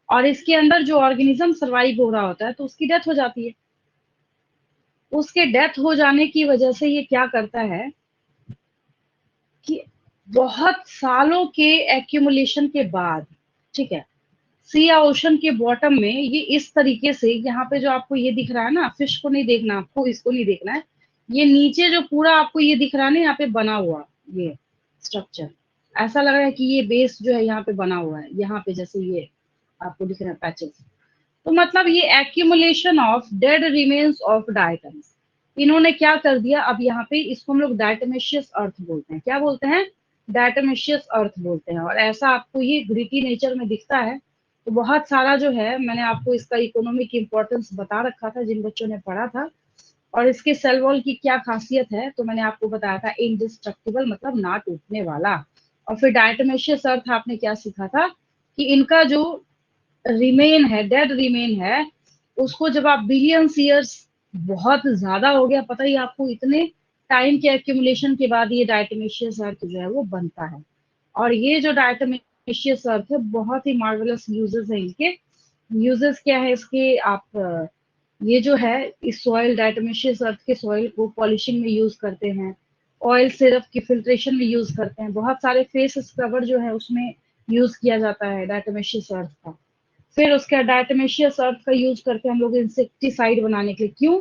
और इसके अंदर जो ऑर्गेनिज्म सर्वाइव हो रहा होता है तो उसकी डेथ हो जाती है। उसके डेथ हो जाने की वजह से ये क्या करता है कि बहुत सालों के एक्यूमुलेशन के बाद, ठीक है, सी या ओशन के बॉटम में ये इस तरीके से, यहाँ पे जो आपको ये दिख रहा है ना, फिश को नहीं देखना आपको, इसको नहीं देखना है, ये नीचे जो पूरा आपको ये दिख रहा है ना, यहाँ पे बना हुआ ये स्ट्रक्चर, ऐसा लग रहा है कि ये बेस जो है यहाँ पे बना हुआ है, यहाँ पे जैसे ये आपको दिख रहा है पैचेस। तो मतलब ये accumulation of dead remains of diatoms, इन्होंने क्या कर दिया, अब यहाँ पे इसको हम लोग डायटमेशियस अर्थ बोलते हैं। क्या बोलते हैं, डायटमेशियस अर्थ बोलते हैं। और ऐसा आपको ये ग्रिटी नेचर में दिखता है। तो बहुत सारा जो है, मैंने आपको इसका इकोनॉमिक इम्पोर्टेंस बता रखा था जिन बच्चों ने पढ़ा था। और इसके सेल वॉल की क्या खासियत है, तो मैंने आपको बताया था इनडिस्ट्रक्टिबल, मतलब ना टूटने वाला। और फिर डायटमेशियस अर्थ आपने क्या सीखा था कि इनका जो रिमेन है, डेड रिमेन है, उसको जब आप बिलियंस ईयर्स, बहुत ज्यादा हो गया पता ही आपको, इतने टाइम के एक्यूमुलेशन के बाद ये डायटमेशियस अर्थ जो है वो बनता है। और ये जो डायटमेशियस अर्थ है, बहुत ही मार्वेलस यूजेस है इनके। यूजेस क्या है इसके, आप ये जो है इस सॉइल, डायटमेशियस अर्थ के सॉइल को पॉलिशिंग में यूज करते हैं, ऑयल सिरप की फिल्ट्रेशन में यूज करते हैं, बहुत सारे फेस स्क्रबर जो है उसमें यूज किया जाता है डायटमेशियस अर्थ का। फिर उसके डायटमेशियस अर्थ का यूज करते हैं हम लोग इंसेक्टिसाइड बनाने के लिए। क्यों,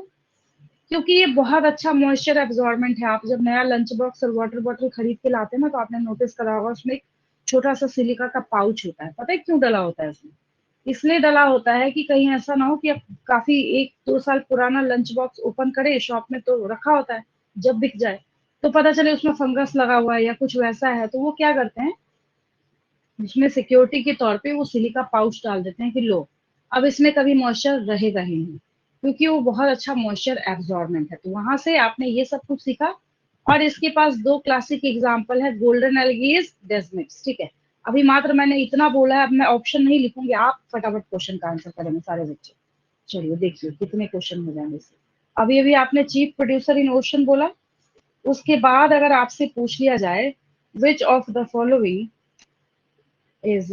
क्योंकि ये बहुत अच्छा मॉइस्चर एब्जॉर्बेंट है। आप जब नया लंच बॉक्स और वाटर बॉटल खरीद के लाते हैं ना, तो आपने नोटिस करा होगा उसमें एक छोटा सा सिलिका का पाउच होता है। पता है क्यों डला होता है उसमें, इसलिए डला होता है कि कहीं ऐसा ना हो कि अब काफी 1-2 साल पुराना लंच बॉक्स ओपन करे शॉप में, तो रखा होता है, जब बिक जाए तो पता चले उसमें फंगस लगा हुआ है या कुछ वैसा है, तो वो क्या करते हैं, उसमें सिक्योरिटी के तौर पे वो सिलिका पाउच डाल देते हैं कि लो, अब इसमें कभी मॉइस्चर रहेगा ही नहीं, क्योंकि वो बहुत अच्छा मॉइस्चर एब्जॉर्बेंट है। तो वहां से आपने ये सब कुछ सीखा। और इसके पास दो क्लासिक एग्जाम्पल है, गोल्डन एल्गीज, डेस्मिड्स, ठीक है। अभी मात्र मैंने इतना बोला है, अब मैं ऑप्शन नहीं लिखूंगी, आप फटाफट क्वेश्चन का आंसर करेंगे सारे बच्चे। चलिए देखिए कितने क्वेश्चन हो जाएंगे इससे। अभी अभी आपने चीफ प्रोड्यूसर इन ओशन बोला, उसके बाद अगर आपसे पूछ लिया जाए विच of the following is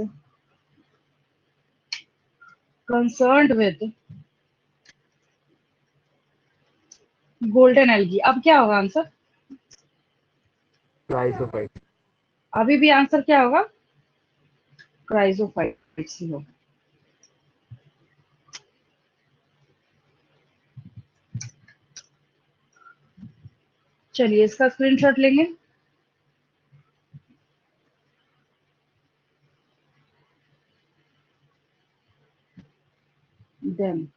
concerned with golden algae, अब क्या होगा आंसर, क्राइसोफाइट। अभी भी आंसर क्या होगा, क्राइजोफाइट्स ही होगा। चलिए इसका स्क्रीनशॉट लेंगे। Then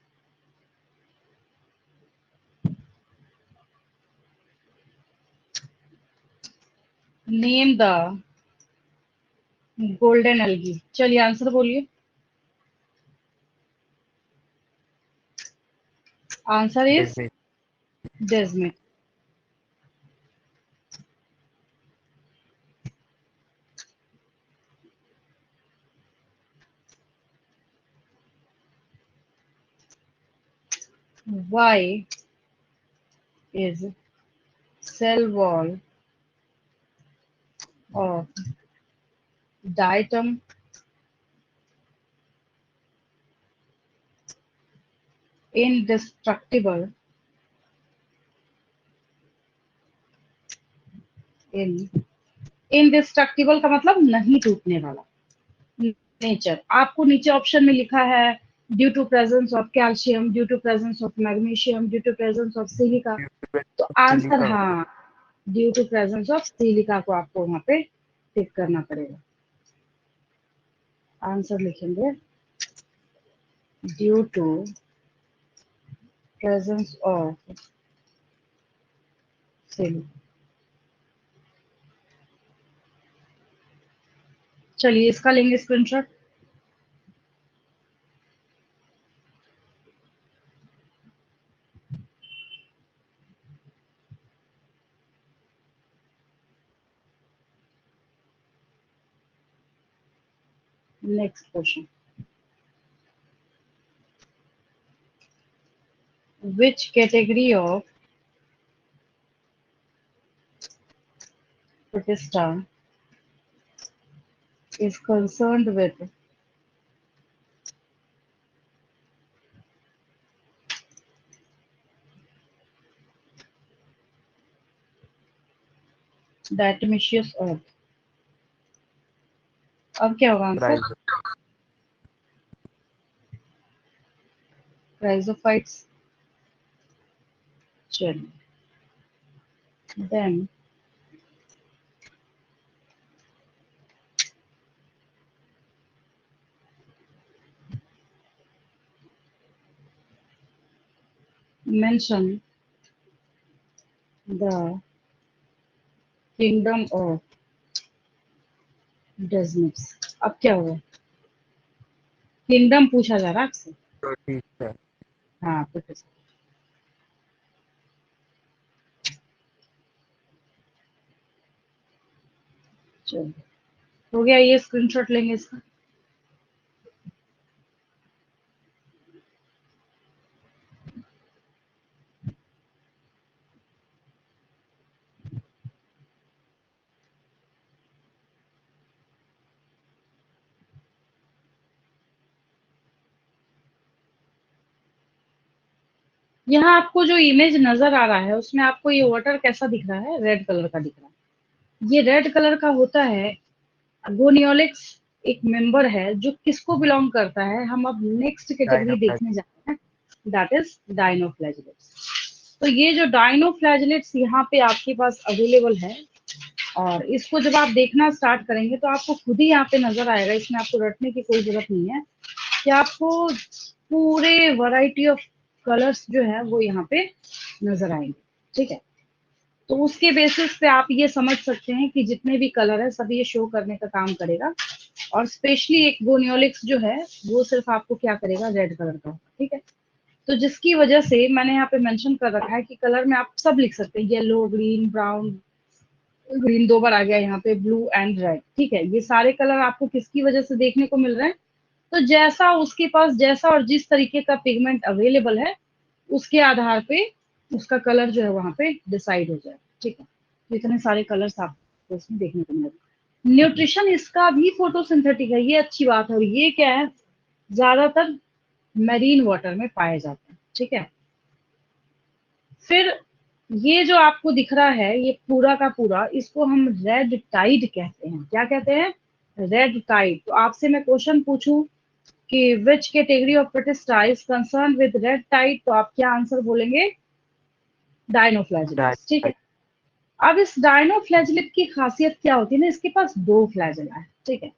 name the golden algae, चलिए आंसर बोलिए। Answer is desmid. Desmid. Why is cell wall of diatom indestructible in indestructible का मतलब नहीं टूटने वाला, नेचर। आपको नीचे ऑप्शन में लिखा है due to presence of calcium, due to presence of magnesium, due to presence of silica. तो आंसर सिलिका। हाँ, due to presence of silica को आपको वहां पे टिक करना पड़ेगा। आंसर लिखेंगे ड्यू टू प्रेजेंस ऑफ सिल। चलिए इसका लेंगे screenshot. Next question, which category of protista is concerned with diatomaceous earth? अब क्या होगा आंसर? क्राइजोफाइट्स। चलिए then mention the kingdom of desmids। अब क्या होगा? किंगडम पूछा जा रहा है आपसे। प्रोटिस्टा। हाँ प्रोटिस्टा। चलिए हो गया, ये स्क्रीनशॉट लेंगे इसका। यहाँ आपको जो इमेज नजर आ रहा है उसमें आपको ये वाटर कैसा दिख रहा है? रेड कलर का दिख रहा है। ये रेड कलर का होता है गोनियोलिक्स, एक मेंबर है जो किसको बिलोंग करता है, हम अब नेक्स्ट कैटेगरी देखने जा रहे हैं, दैट इज डायनोफ्लैजिलेट्स। तो ये जो डायनोफ्लैजिलेट्स यहाँ पे आपके पास अवेलेबल है, और इसको जब आप देखना स्टार्ट करेंगे तो आपको खुद ही यहाँ पे नजर आएगा, इसमें आपको रटने की कोई जरूरत नहीं है कि आपको पूरे वैरायटी ऑफ कलर्स जो है वो यहाँ पे नजर आएंगे। ठीक है, तो उसके बेसिस पे आप ये समझ सकते हैं कि जितने भी कलर है सब ये शो करने का काम करेगा, और स्पेशली एक गोनियोलिक्स जो है वो सिर्फ आपको क्या करेगा? रेड कलर का। ठीक है, तो जिसकी वजह से मैंने यहाँ पे मेंशन कर रखा है कि कलर में आप सब लिख सकते हैं, येलो, ग्रीन, ब्राउन, ग्रीन 2 बार आ गया यहाँ पे, ब्लू एंड रेड। ठीक है, ये सारे कलर आपको किसकी वजह से देखने को मिल रहे हैं? तो जैसा उसके पास जैसा और जिस तरीके का पिगमेंट अवेलेबल है उसके आधार पे उसका कलर जो है वहां पे डिसाइड हो जाए। ठीक है, तो इतने सारे कलर्स आपको इसमें देखने को मिलेगा। न्यूट्रिशन इसका भी फोटोसिंथेटिक है, ये अच्छी बात है, और ये क्या है, ज्यादातर मैरीन वाटर में पाए जाते हैं। ठीक है, फिर ये जो आपको दिख रहा है ये पूरा का पूरा, इसको हम रेड टाइड कहते हैं। क्या कहते हैं? Red tide. तो आपसे मैं क्वेश्चन पूछूं कि which category of Protista is concern with red tide, तो आप क्या आंसर बोलेंगे? डायनोफ्लैजिलेट्स। ठीक है, अब इस डायनोफ्लैजिलेट की खासियत क्या होती है ना, इसके पास 2 फ्लैजिला है। ठीक है,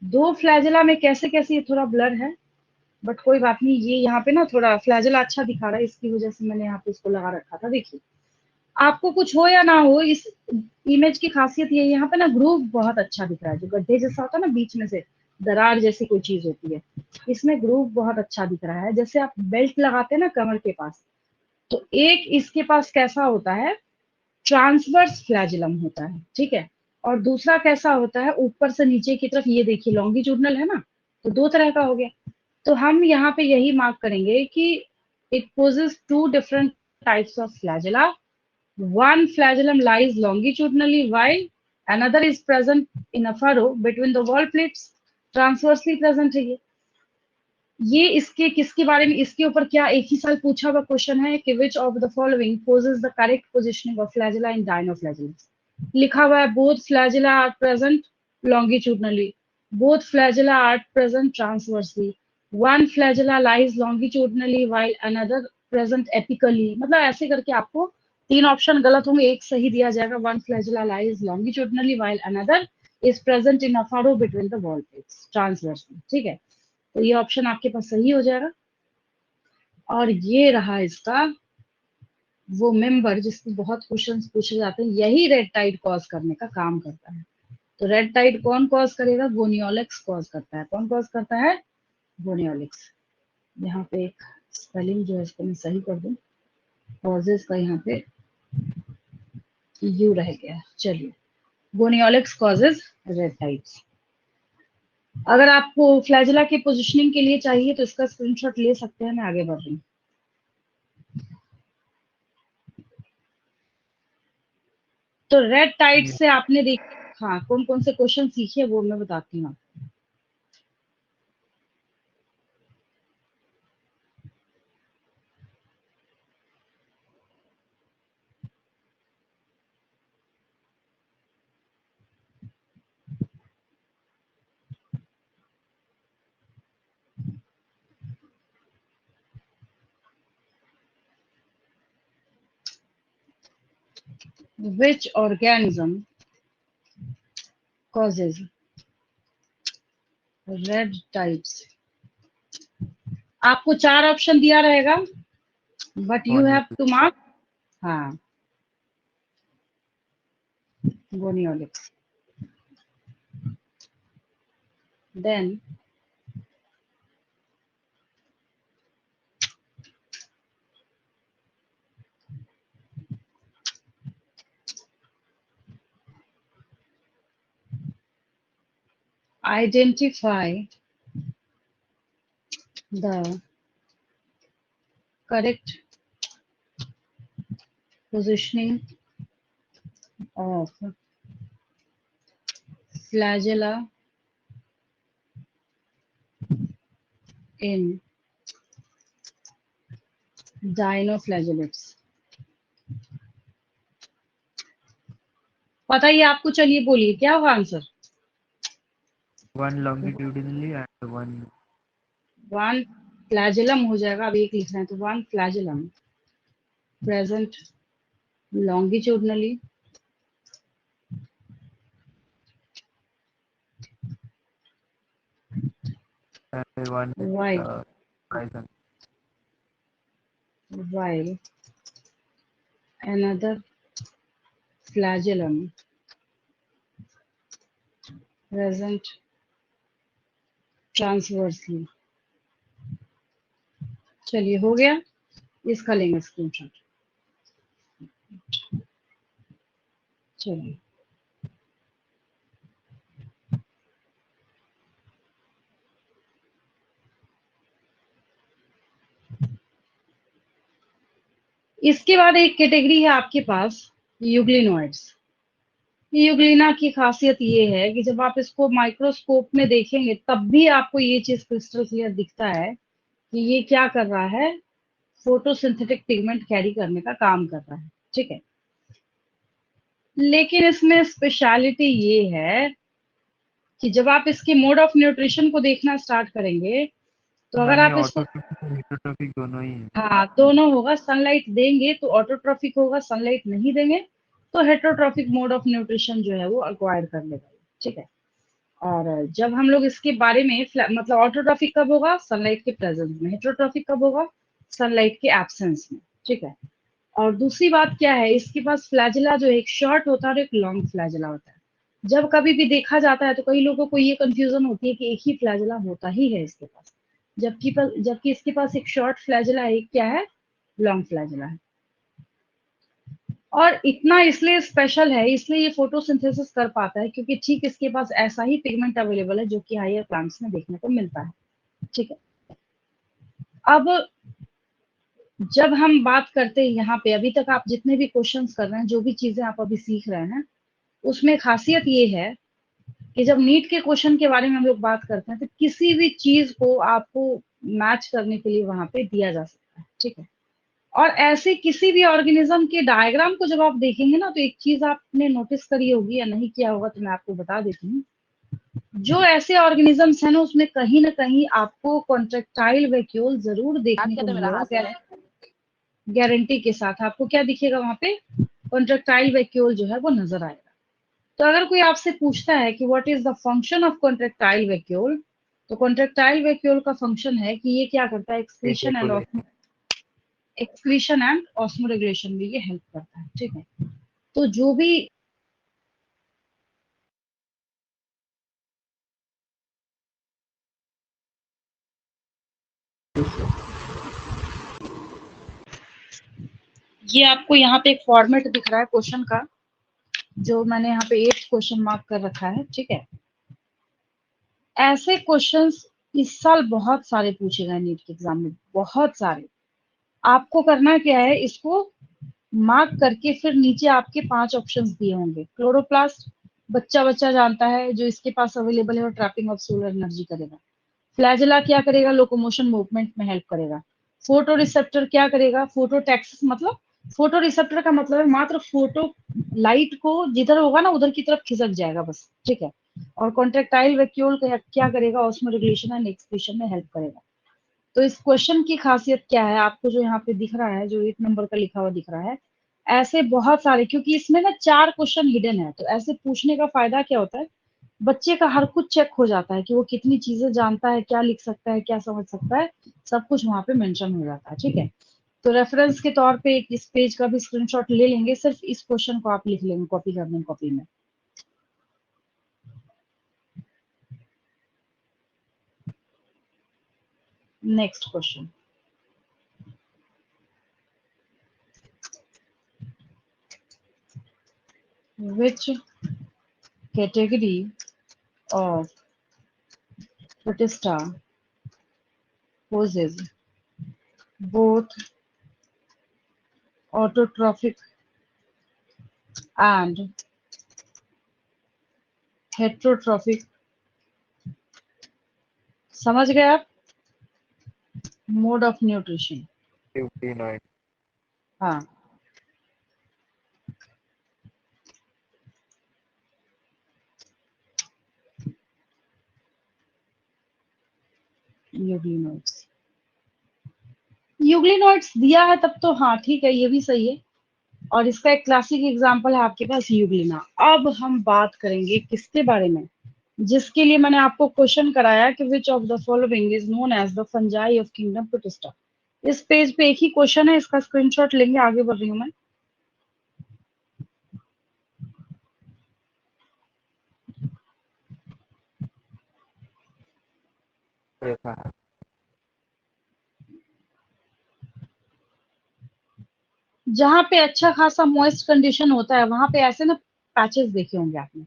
2 फ्लैजिला में कैसे कैसे, ये थोड़ा ब्लर है बट कोई बात नहीं, ये यहाँ पे ना थोड़ा फ्लैजिला अच्छा दिखा रहा है, इसकी वजह से मैंने यहाँ पे इसको लगा रखा था। देखिए आपको कुछ हो या ना हो, इस इमेज की खासियत ये, यहाँ पे ना ग्रूव बहुत अच्छा दिख रहा है, जो गड्ढे जैसा होता है ना बीच में से दरार जैसी कोई चीज होती है, इसमें ग्रूव बहुत अच्छा दिख रहा है। जैसे आप बेल्ट लगाते हैं ना कमर के पास, तो एक इसके पास कैसा होता है, ट्रांसवर्स फ्लैजिलम होता है। ठीक है, और दूसरा कैसा होता है, ऊपर से नीचे की तरफ, ये देखिए लॉन्गिट्यूडनल है ना, तो 2 तरह का हो गया। तो हम यहाँ पे यही मार्क करेंगे कि it poses 2 different types of flagella. One flagellum lies longitudinally while another is present in a furrow between the wall plates, transversely present है ये इसके किसके बारे में, इसके ऊपर क्या एक ही साल पूछा हुआ क्वेश्चन है कि which of the following poses the correct positioning of flagella in dinoflagellates। लिखा हुआ है both flagella are present longitudinally, both flagella are present transversely, one flagella lies longitudinally while another present apically। मतलब ऐसे करके आपको 3 option गलत होंगे, एक सही दिया जाएगा, one flagella lies longitudinally while another is present in a furrow between the wall plates transversely. ठीक है, तो ये ऑप्शन आपके पास सही हो जाएगा। और ये रहा इसका वो मेंबर जिसको बहुत क्वेश्चंस पूछे जाते हैं, यही रेड टाइड कॉज करने का काम करता है। तो रेड टाइड कौन कॉज करेगा? गोनियोलिक्स कॉज करता है। कौन कॉज करता है? गोनियोलिक्स। यहाँ पे एक स्पेलिंग जो है इसको मैं सही कर दूं, कॉजेज का यहाँ पे यू रह गया। चलिए, गोनियोलिक्स कॉजेज रेड टाइड्स। अगर आपको फ्लैजेला के पोजिशनिंग के लिए चाहिए तो इसका स्क्रीनशॉट ले सकते हैं, मैं आगे बढ़ रही हूँ। तो रेड टाइड से आपने देखा, हाँ, कौन कौन से क्वेश्चन सीखे वो मैं बताती हूँ। Which organism causes red types? आपको 4 ऑप्शन दिया रहेगा, but you have to mark. हाँ, Gonyaulax, then identify the correct positioning of flagella in dinoflagellates। पता ही आपको, चलिए बोलिए क्या होगा answer. One longitudinally and one flagellum हो जाएगा, अब एक लिख रहे हैं तो one flagellum present longitudinally one is while horizon. while another flagellum present transversely। चलिए हो गया, इसका लेंगे स्क्रीनशॉट। चलिए, इसके बाद एक कैटेगरी है आपके पास यूग्लिनोइड्स। यूग्लिना की खासियत ये है कि जब आप इसको माइक्रोस्कोप में देखेंगे तब भी आपको ये चीज क्रिस्टल क्लियर दिखता है कि ये क्या कर रहा है, फोटोसिंथेटिक पिगमेंट कैरी करने का काम कर रहा है। ठीक है, लेकिन इसमें स्पेशलिटी ये है कि जब आप इसके मोड ऑफ न्यूट्रिशन को देखना स्टार्ट करेंगे तो अगर आप इसको, हेटरोट्रॉफिक दोनों ही है। हाँ, दोनों होगा। सनलाइट देंगे तो ऑटोट्रॉफिक होगा, सनलाइट नहीं देंगे तो हेटरोट्रॉफिक मोड ऑफ न्यूट्रिशन जो है वो अक्वायर कर लेगा। ठीक है, और जब हम लोग इसके बारे में मतलब ऑटोट्रॉफिक कब होगा? सनलाइट के प्रेजेंस में। हेटरोट्रॉफिक कब होगा? सनलाइट के एब्सेंस में। ठीक है, और दूसरी बात क्या है, इसके पास फ्लैजिला जो एक शॉर्ट होता है और एक लॉन्ग फ्लैजिला होता है। जब कभी भी देखा जाता है तो कई लोगों को ये कंफ्यूजन होती है कि एक ही फ्लैजिला होता ही है इसके पास, जबकि इसके पास एक शॉर्ट फ्लैजिला है, एक क्या है? लॉन्ग फ्लैजिला है। और इतना इसलिए स्पेशल है, इसलिए ये फोटोसिंथेसिस कर पाता है क्योंकि ठीक इसके पास ऐसा ही पिगमेंट अवेलेबल है जो कि हायर प्लांट्स में देखने को मिलता है। ठीक है, अब जब हम बात करते हैं यहाँ पे, अभी तक आप जितने भी क्वेश्चंस कर रहे हैं, जो भी चीजें आप अभी सीख रहे हैं, उसमें खासियत ये है कि जब नीट के क्वेश्चन के बारे में हम लोग बात करते हैं तो किसी भी चीज को आपको मैच करने के लिए वहां पे दिया जा सकता है। ठीक है, और ऐसे किसी भी ऑर्गेनिज्म के डायग्राम को जब आप देखेंगे ना तो एक चीज आपने नोटिस करी होगी या नहीं किया होगा तो मैं आपको बता देती हूँ। जो ऐसे ऑर्गेनिजम्स है ना उसमें कहीं ना कहीं आपको कॉन्ट्रेक्टाइल वैक्यूल जरूर देखने को मिलेगा। गारंटी के साथ आपको क्या दिखेगा वहां पे? कॉन्ट्रेक्टाइल वैक्यूल जो है वो नजर आएगा। तो अगर कोई आपसे पूछता है कि what is the function of contractile vacuole, तो कॉन्ट्रेक्टाइल वैक्यूल का फंक्शन है कि ये क्या करता है, एक्सक्रीशन एंड ऑस्मोरेगुलेशन में ये हेल्प करता है। ठीक है, तो जो भी ये आपको यहाँ पे एक फॉर्मेट दिख रहा है क्वेश्चन का, जो मैंने यहाँ पे 8 क्वेश्चन मार्क कर रखा है। ठीक है, ऐसे क्वेश्चंस इस साल बहुत सारे पूछे गए नीट के एग्जाम में, बहुत सारे। आपको करना क्या है, इसको मार्क करके फिर नीचे आपके 5 ऑप्शंस दिए होंगे। क्लोरोप्लास्ट बच्चा बच्चा जानता है, जो इसके पास अवेलेबल है और ट्रैपिंग ऑफ सोलर एनर्जी करेगा। फ्लैजेला क्या करेगा, लोकोमोशन मूवमेंट में हेल्प करेगा। फोटो रिसेप्टर क्या करेगा, फोटोटैक्सिस मतलब फोटो रिसेप्टर का मतलब है मात्र फोटो लाइट को जिधर होगा ना उधर की तरफ खिसक जाएगा बस। ठीक है, और कॉन्ट्रेक्टाइल वैक्यूल क्या करेगा, ऑस्मो रेगुलेशन एंड एक्सक्रीशन में हेल्प करेगा। तो इस क्वेश्चन की खासियत क्या है, आपको जो यहाँ पे दिख रहा है, जो 8 नंबर का लिखा हुआ दिख रहा है, ऐसे बहुत सारे, क्योंकि इसमें ना 4 क्वेश्चन हिडन है, तो ऐसे पूछने का फायदा क्या होता है, बच्चे का हर कुछ चेक हो जाता है कि वो कितनी चीजें जानता है, क्या लिख सकता है, क्या समझ सकता है, सब कुछ वहां पे मेंशन हो जाता है। ठीक है, तो रेफरेंस के तौर पे एक इस पेज का भी स्क्रीनशॉट ले लेंगे, सिर्फ इस क्वेश्चन को आप लिख लेंगे, कॉपी कर देंगे कॉपी में। Next question, which category of protista poses both autotrophic and heterotrophic, समझ गए आप, मोड ऑफ न्यूट्रिशन। हाँ, यूग्लिनोइड्स, यूग्लिनोइड्स दिया है तब तो हाँ ठीक है, ये भी सही है, और इसका एक क्लासिक एग्जांपल है आपके पास यूग्लिना। अब हम बात करेंगे किसके बारे में, जिसके लिए मैंने आपको क्वेश्चन कराया कि which of the following is known as the fungi of kingdom Protista. इस पेज पे एक ही क्वेश्चन है, इसका स्क्रीनशॉट लेंगे, आगे बढ़ रही हूँ मैं। जहाँ पे अच्छा खासा मॉइस्ट कंडीशन होता है वहां पे ऐसे ना पैचेस देखे होंगे आपने।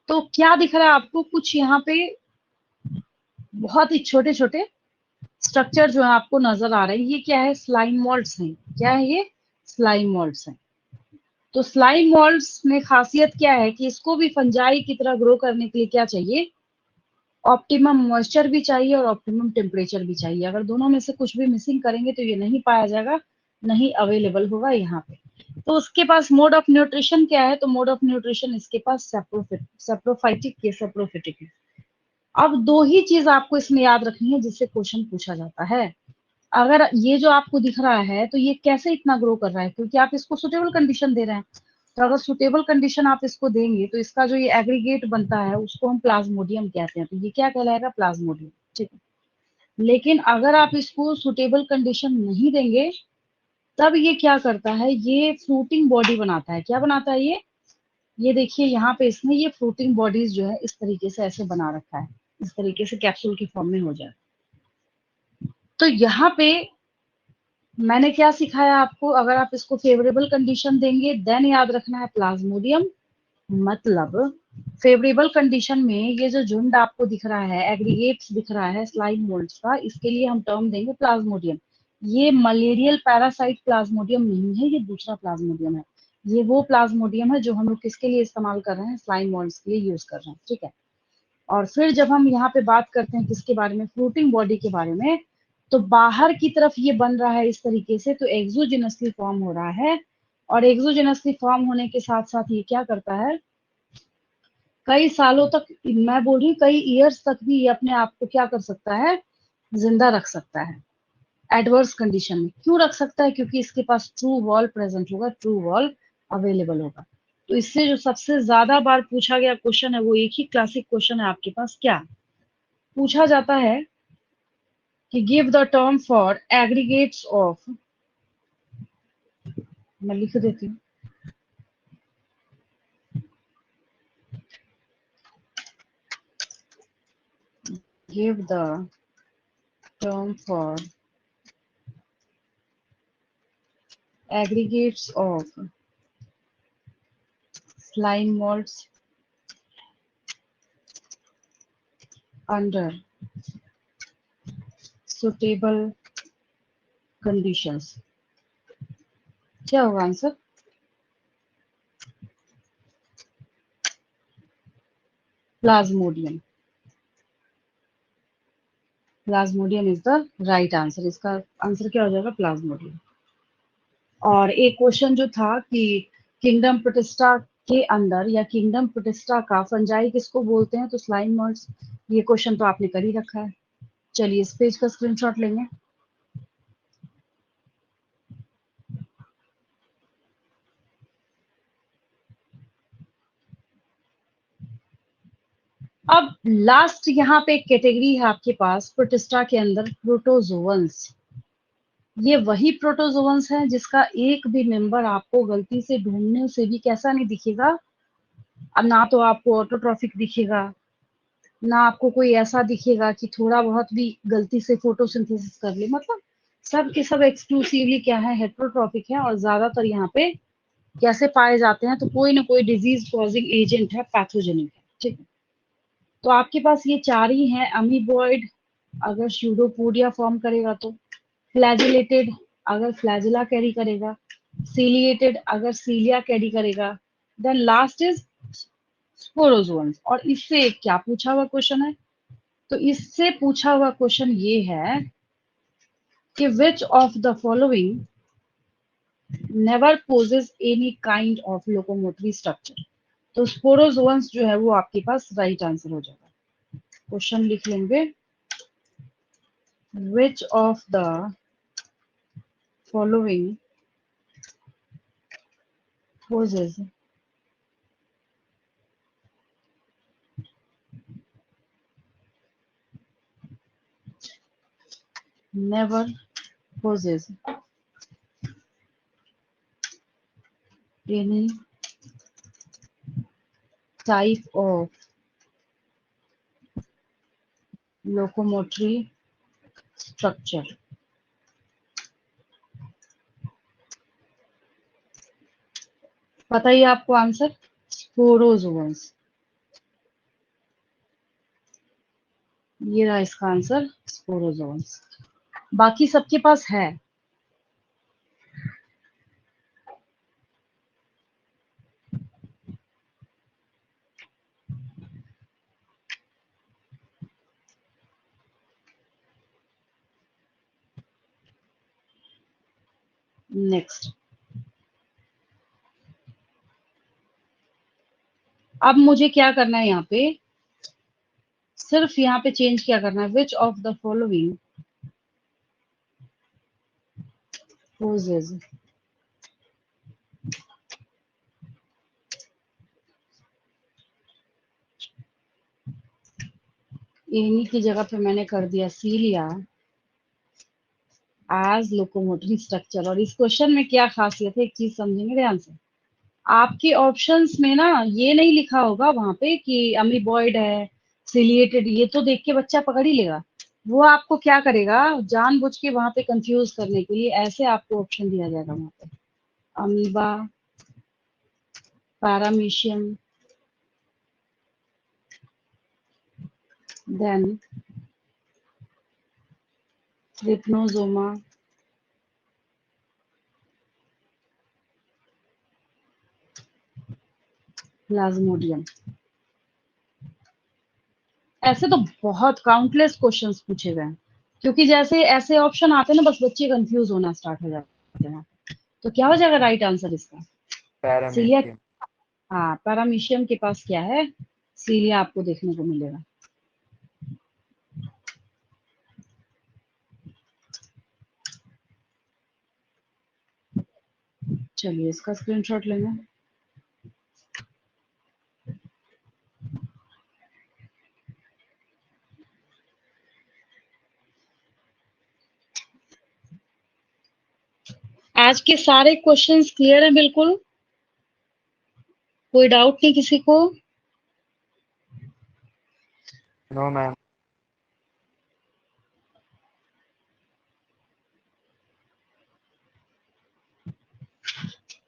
तो क्या दिख रहा है आपको, कुछ यहाँ पे बहुत ही छोटे छोटे स्ट्रक्चर जो है आपको नजर आ रहे हैं, ये क्या है, स्लाइम मॉल्ट्स हैं। क्या है ये, स्लाइम मॉल्ट्स हैं। तो स्लाइम मॉल्ट्स में खासियत क्या है कि इसको भी फंजाई की तरह ग्रो करने के लिए क्या चाहिए, ऑप्टिमम मॉइस्चर भी चाहिए और ऑप्टिमम टेम्परेचर भी चाहिए। अगर दोनों में से कुछ भी मिसिंग करेंगे तो ये नहीं पाया जाएगा, नहीं अवेलेबल होगा यहाँ पे। तो उसके पास मोड ऑफ न्यूट्रिशन क्या है, तो मोड ऑफ न्यूट्रिशन इसके पास सेप्रोफाइटिक के सेप्रोफिटिक है। अब दो ही चीज आपको इसमें याद रखनी है जिससे क्वेश्चन पूछा जाता है। अगर ये जो आपको दिख रहा है तो ये कैसे इतना ग्रो कर रहा है, क्योंकि आप इसको सुटेबल कंडीशन दे रहे हैं। तो अगर सुटेबल कंडीशन आप इसको देंगे तो इसका जो ये एग्रीगेट बनता है उसको हम प्लाज्मोडियम कहते हैं, तो ये क्या कहलाएगा, प्लाज्मोडियम। ठीक है, लेकिन अगर आप इसको सुटेबल कंडीशन नहीं देंगे तब ये क्या करता है, ये फ्रूटिंग बॉडी बनाता है। क्या बनाता है ये देखिए यहाँ पे इसने ये फ्रूटिंग बॉडीज जो है इस तरीके से ऐसे बना रखा है, इस तरीके से कैप्सूल की फॉर्म में हो जाए। तो यहाँ पे मैंने क्या सिखाया आपको, अगर आप इसको फेवरेबल कंडीशन देंगे देन याद रखना है प्लाज्मोडियम। मतलब फेवरेबल कंडीशन में ये जो झुंड आपको दिख रहा है, एग्रीगेट्स दिख रहा है स्लाइम मोल्ड्स का, इसके लिए हम टर्म देंगे प्लाज्मोडियम। ये मलेरियल पैरासाइट प्लाज्मोडियम नहीं है, ये दूसरा प्लाज्मोडियम है। ये वो प्लाज्मोडियम है जो हम लोग किसके लिए इस्तेमाल कर रहे हैं, स्लाइम मोल्ड्स के लिए यूज कर रहे हैं। ठीक है, और फिर जब हम यहाँ पे बात करते हैं किसके बारे में, फ्रूटिंग बॉडी के बारे में, तो बाहर की तरफ ये बन रहा है इस तरीके से, तो एक्सोजेनसली फॉर्म हो रहा है। और एक्सोजेनसली फॉर्म होने के साथ साथ ये क्या करता है, कई सालों तक, मैं बोल रही हूँ कई ईयर्स तक भी ये अपने आप को क्या कर सकता है, जिंदा रख सकता है एडवर्स कंडीशन में। क्यों रख सकता है, क्योंकि इसके पास ट्रू वॉल प्रेजेंट होगा, ट्रू वॉल अवेलेबल होगा। तो इससे जो सबसे ज्यादा बार पूछा गया क्वेश्चन है वो एक ही क्लासिक क्वेश्चन है आपके पास। क्या पूछा जाता है कि give the term for aggregates of, मैं लिख देती हूँ, give the term for aggregates of slime molds under suitable conditions। क्या होगा answer? Plasmodium. Plasmodium is the right answer. इसका आंसर क्या हो जाएगा? प्लाज्मोडियम। और एक क्वेश्चन जो था कि किंगडम प्रोटिस्टा के अंदर या किंगडम प्रोटिस्टा का फंजाई किसको बोलते हैं, तो स्लाइम मोल्ड्स। ये क्वेश्चन तो आपने कर ही रखा है। चलिए इस पेज का स्क्रीनशॉट लेंगे। अब लास्ट यहाँ पे कैटेगरी है आपके पास प्रोटिस्टा के अंदर, प्रोटोजोअन्स। ये वही प्रोटोजोअन्स हैं जिसका एक भी मेंबर आपको गलती से ढूंढने से भी कैसा नहीं दिखेगा। अब ना तो आपको ऑटोट्रॉफिक दिखेगा, ना आपको कोई ऐसा दिखेगा कि थोड़ा बहुत भी गलती से फोटोसिंथेसिस कर ले। मतलब सब के सब एक्सक्लूसिवली क्या है, हेट्रोट्रॉफिक है। और ज्यादातर यहाँ पे कैसे पाए जाते हैं, तो कोई ना कोई डिजीज कॉजिंग एजेंट है, पैथोजेनिक है। ठीक है, तो आपके पास ये चार ही हैं। अमीबॉइड अगर स्यूडोपोडिया फॉर्म करेगा तो, फ्लैजिलेटेड अगर फ्लैजिला कैरी करेगा, सीलिएटेड अगर सीलिया कैरी करेगा, देन लास्ट इज स्पोरोजोन्स। और इससे क्या पूछा हुआ क्वेश्चन है, तो इससे पूछा हुआ क्वेश्चन ये है कि which of the following never poses any kind of locomotory structure. तो स्पोरोजोन्स जो है वो आपके पास राइट आंसर हो जाएगा। क्वेश्चन लिख लेंगे, which of the following poses never poses any type of locomotory structure। बताइए आपको आंसर, स्पोरोजोन्स। ये रहा इसका आंसर, स्पोरोजोन्स। बाकी सबके पास है। नेक्स्ट, अब मुझे क्या करना है यहाँ पे, सिर्फ यहाँ पे चेंज क्या करना है, which of the following poses any की जगह पे मैंने कर दिया सीलिया एज लोकोमोटरी स्ट्रक्चर। और इस क्वेश्चन में क्या खासियत है, एक चीज समझेंगे ध्यान से। आपके ऑप्शंस में ना ये नहीं लिखा होगा वहां पे कि अमीबॉइड है, सिलिएटेड, ये तो देख के बच्चा पकड़ ही लेगा। वो आपको क्या करेगा, जानबूझ के वहां पे कंफ्यूज करने के लिए ऐसे आपको ऑप्शन दिया जाएगा वहां पे, Amoeba, Paramecium, then Trypanosoma, Plasmodium. ऐसे तो बहुत काउंटलेस क्वेश्चंस पूछे गए हैं, क्योंकि जैसे ऐसे ऑप्शन आते हैं ना, बस बच्चे कंफ्यूज होना स्टार्ट हो जाते हैं। तो क्या हो जाएगा राइट आंसर इसका? सीलिया। पैरामीशियम। हाँ, पैरामीशियम के पास क्या है, सीलिया आपको देखने को मिलेगा। चलिए इसका स्क्रीनशॉट लेंगे। आज के सारे क्वेश्चंस क्लियर हैं बिल्कुल? कोई डाउट नहीं किसी को? No ma'am.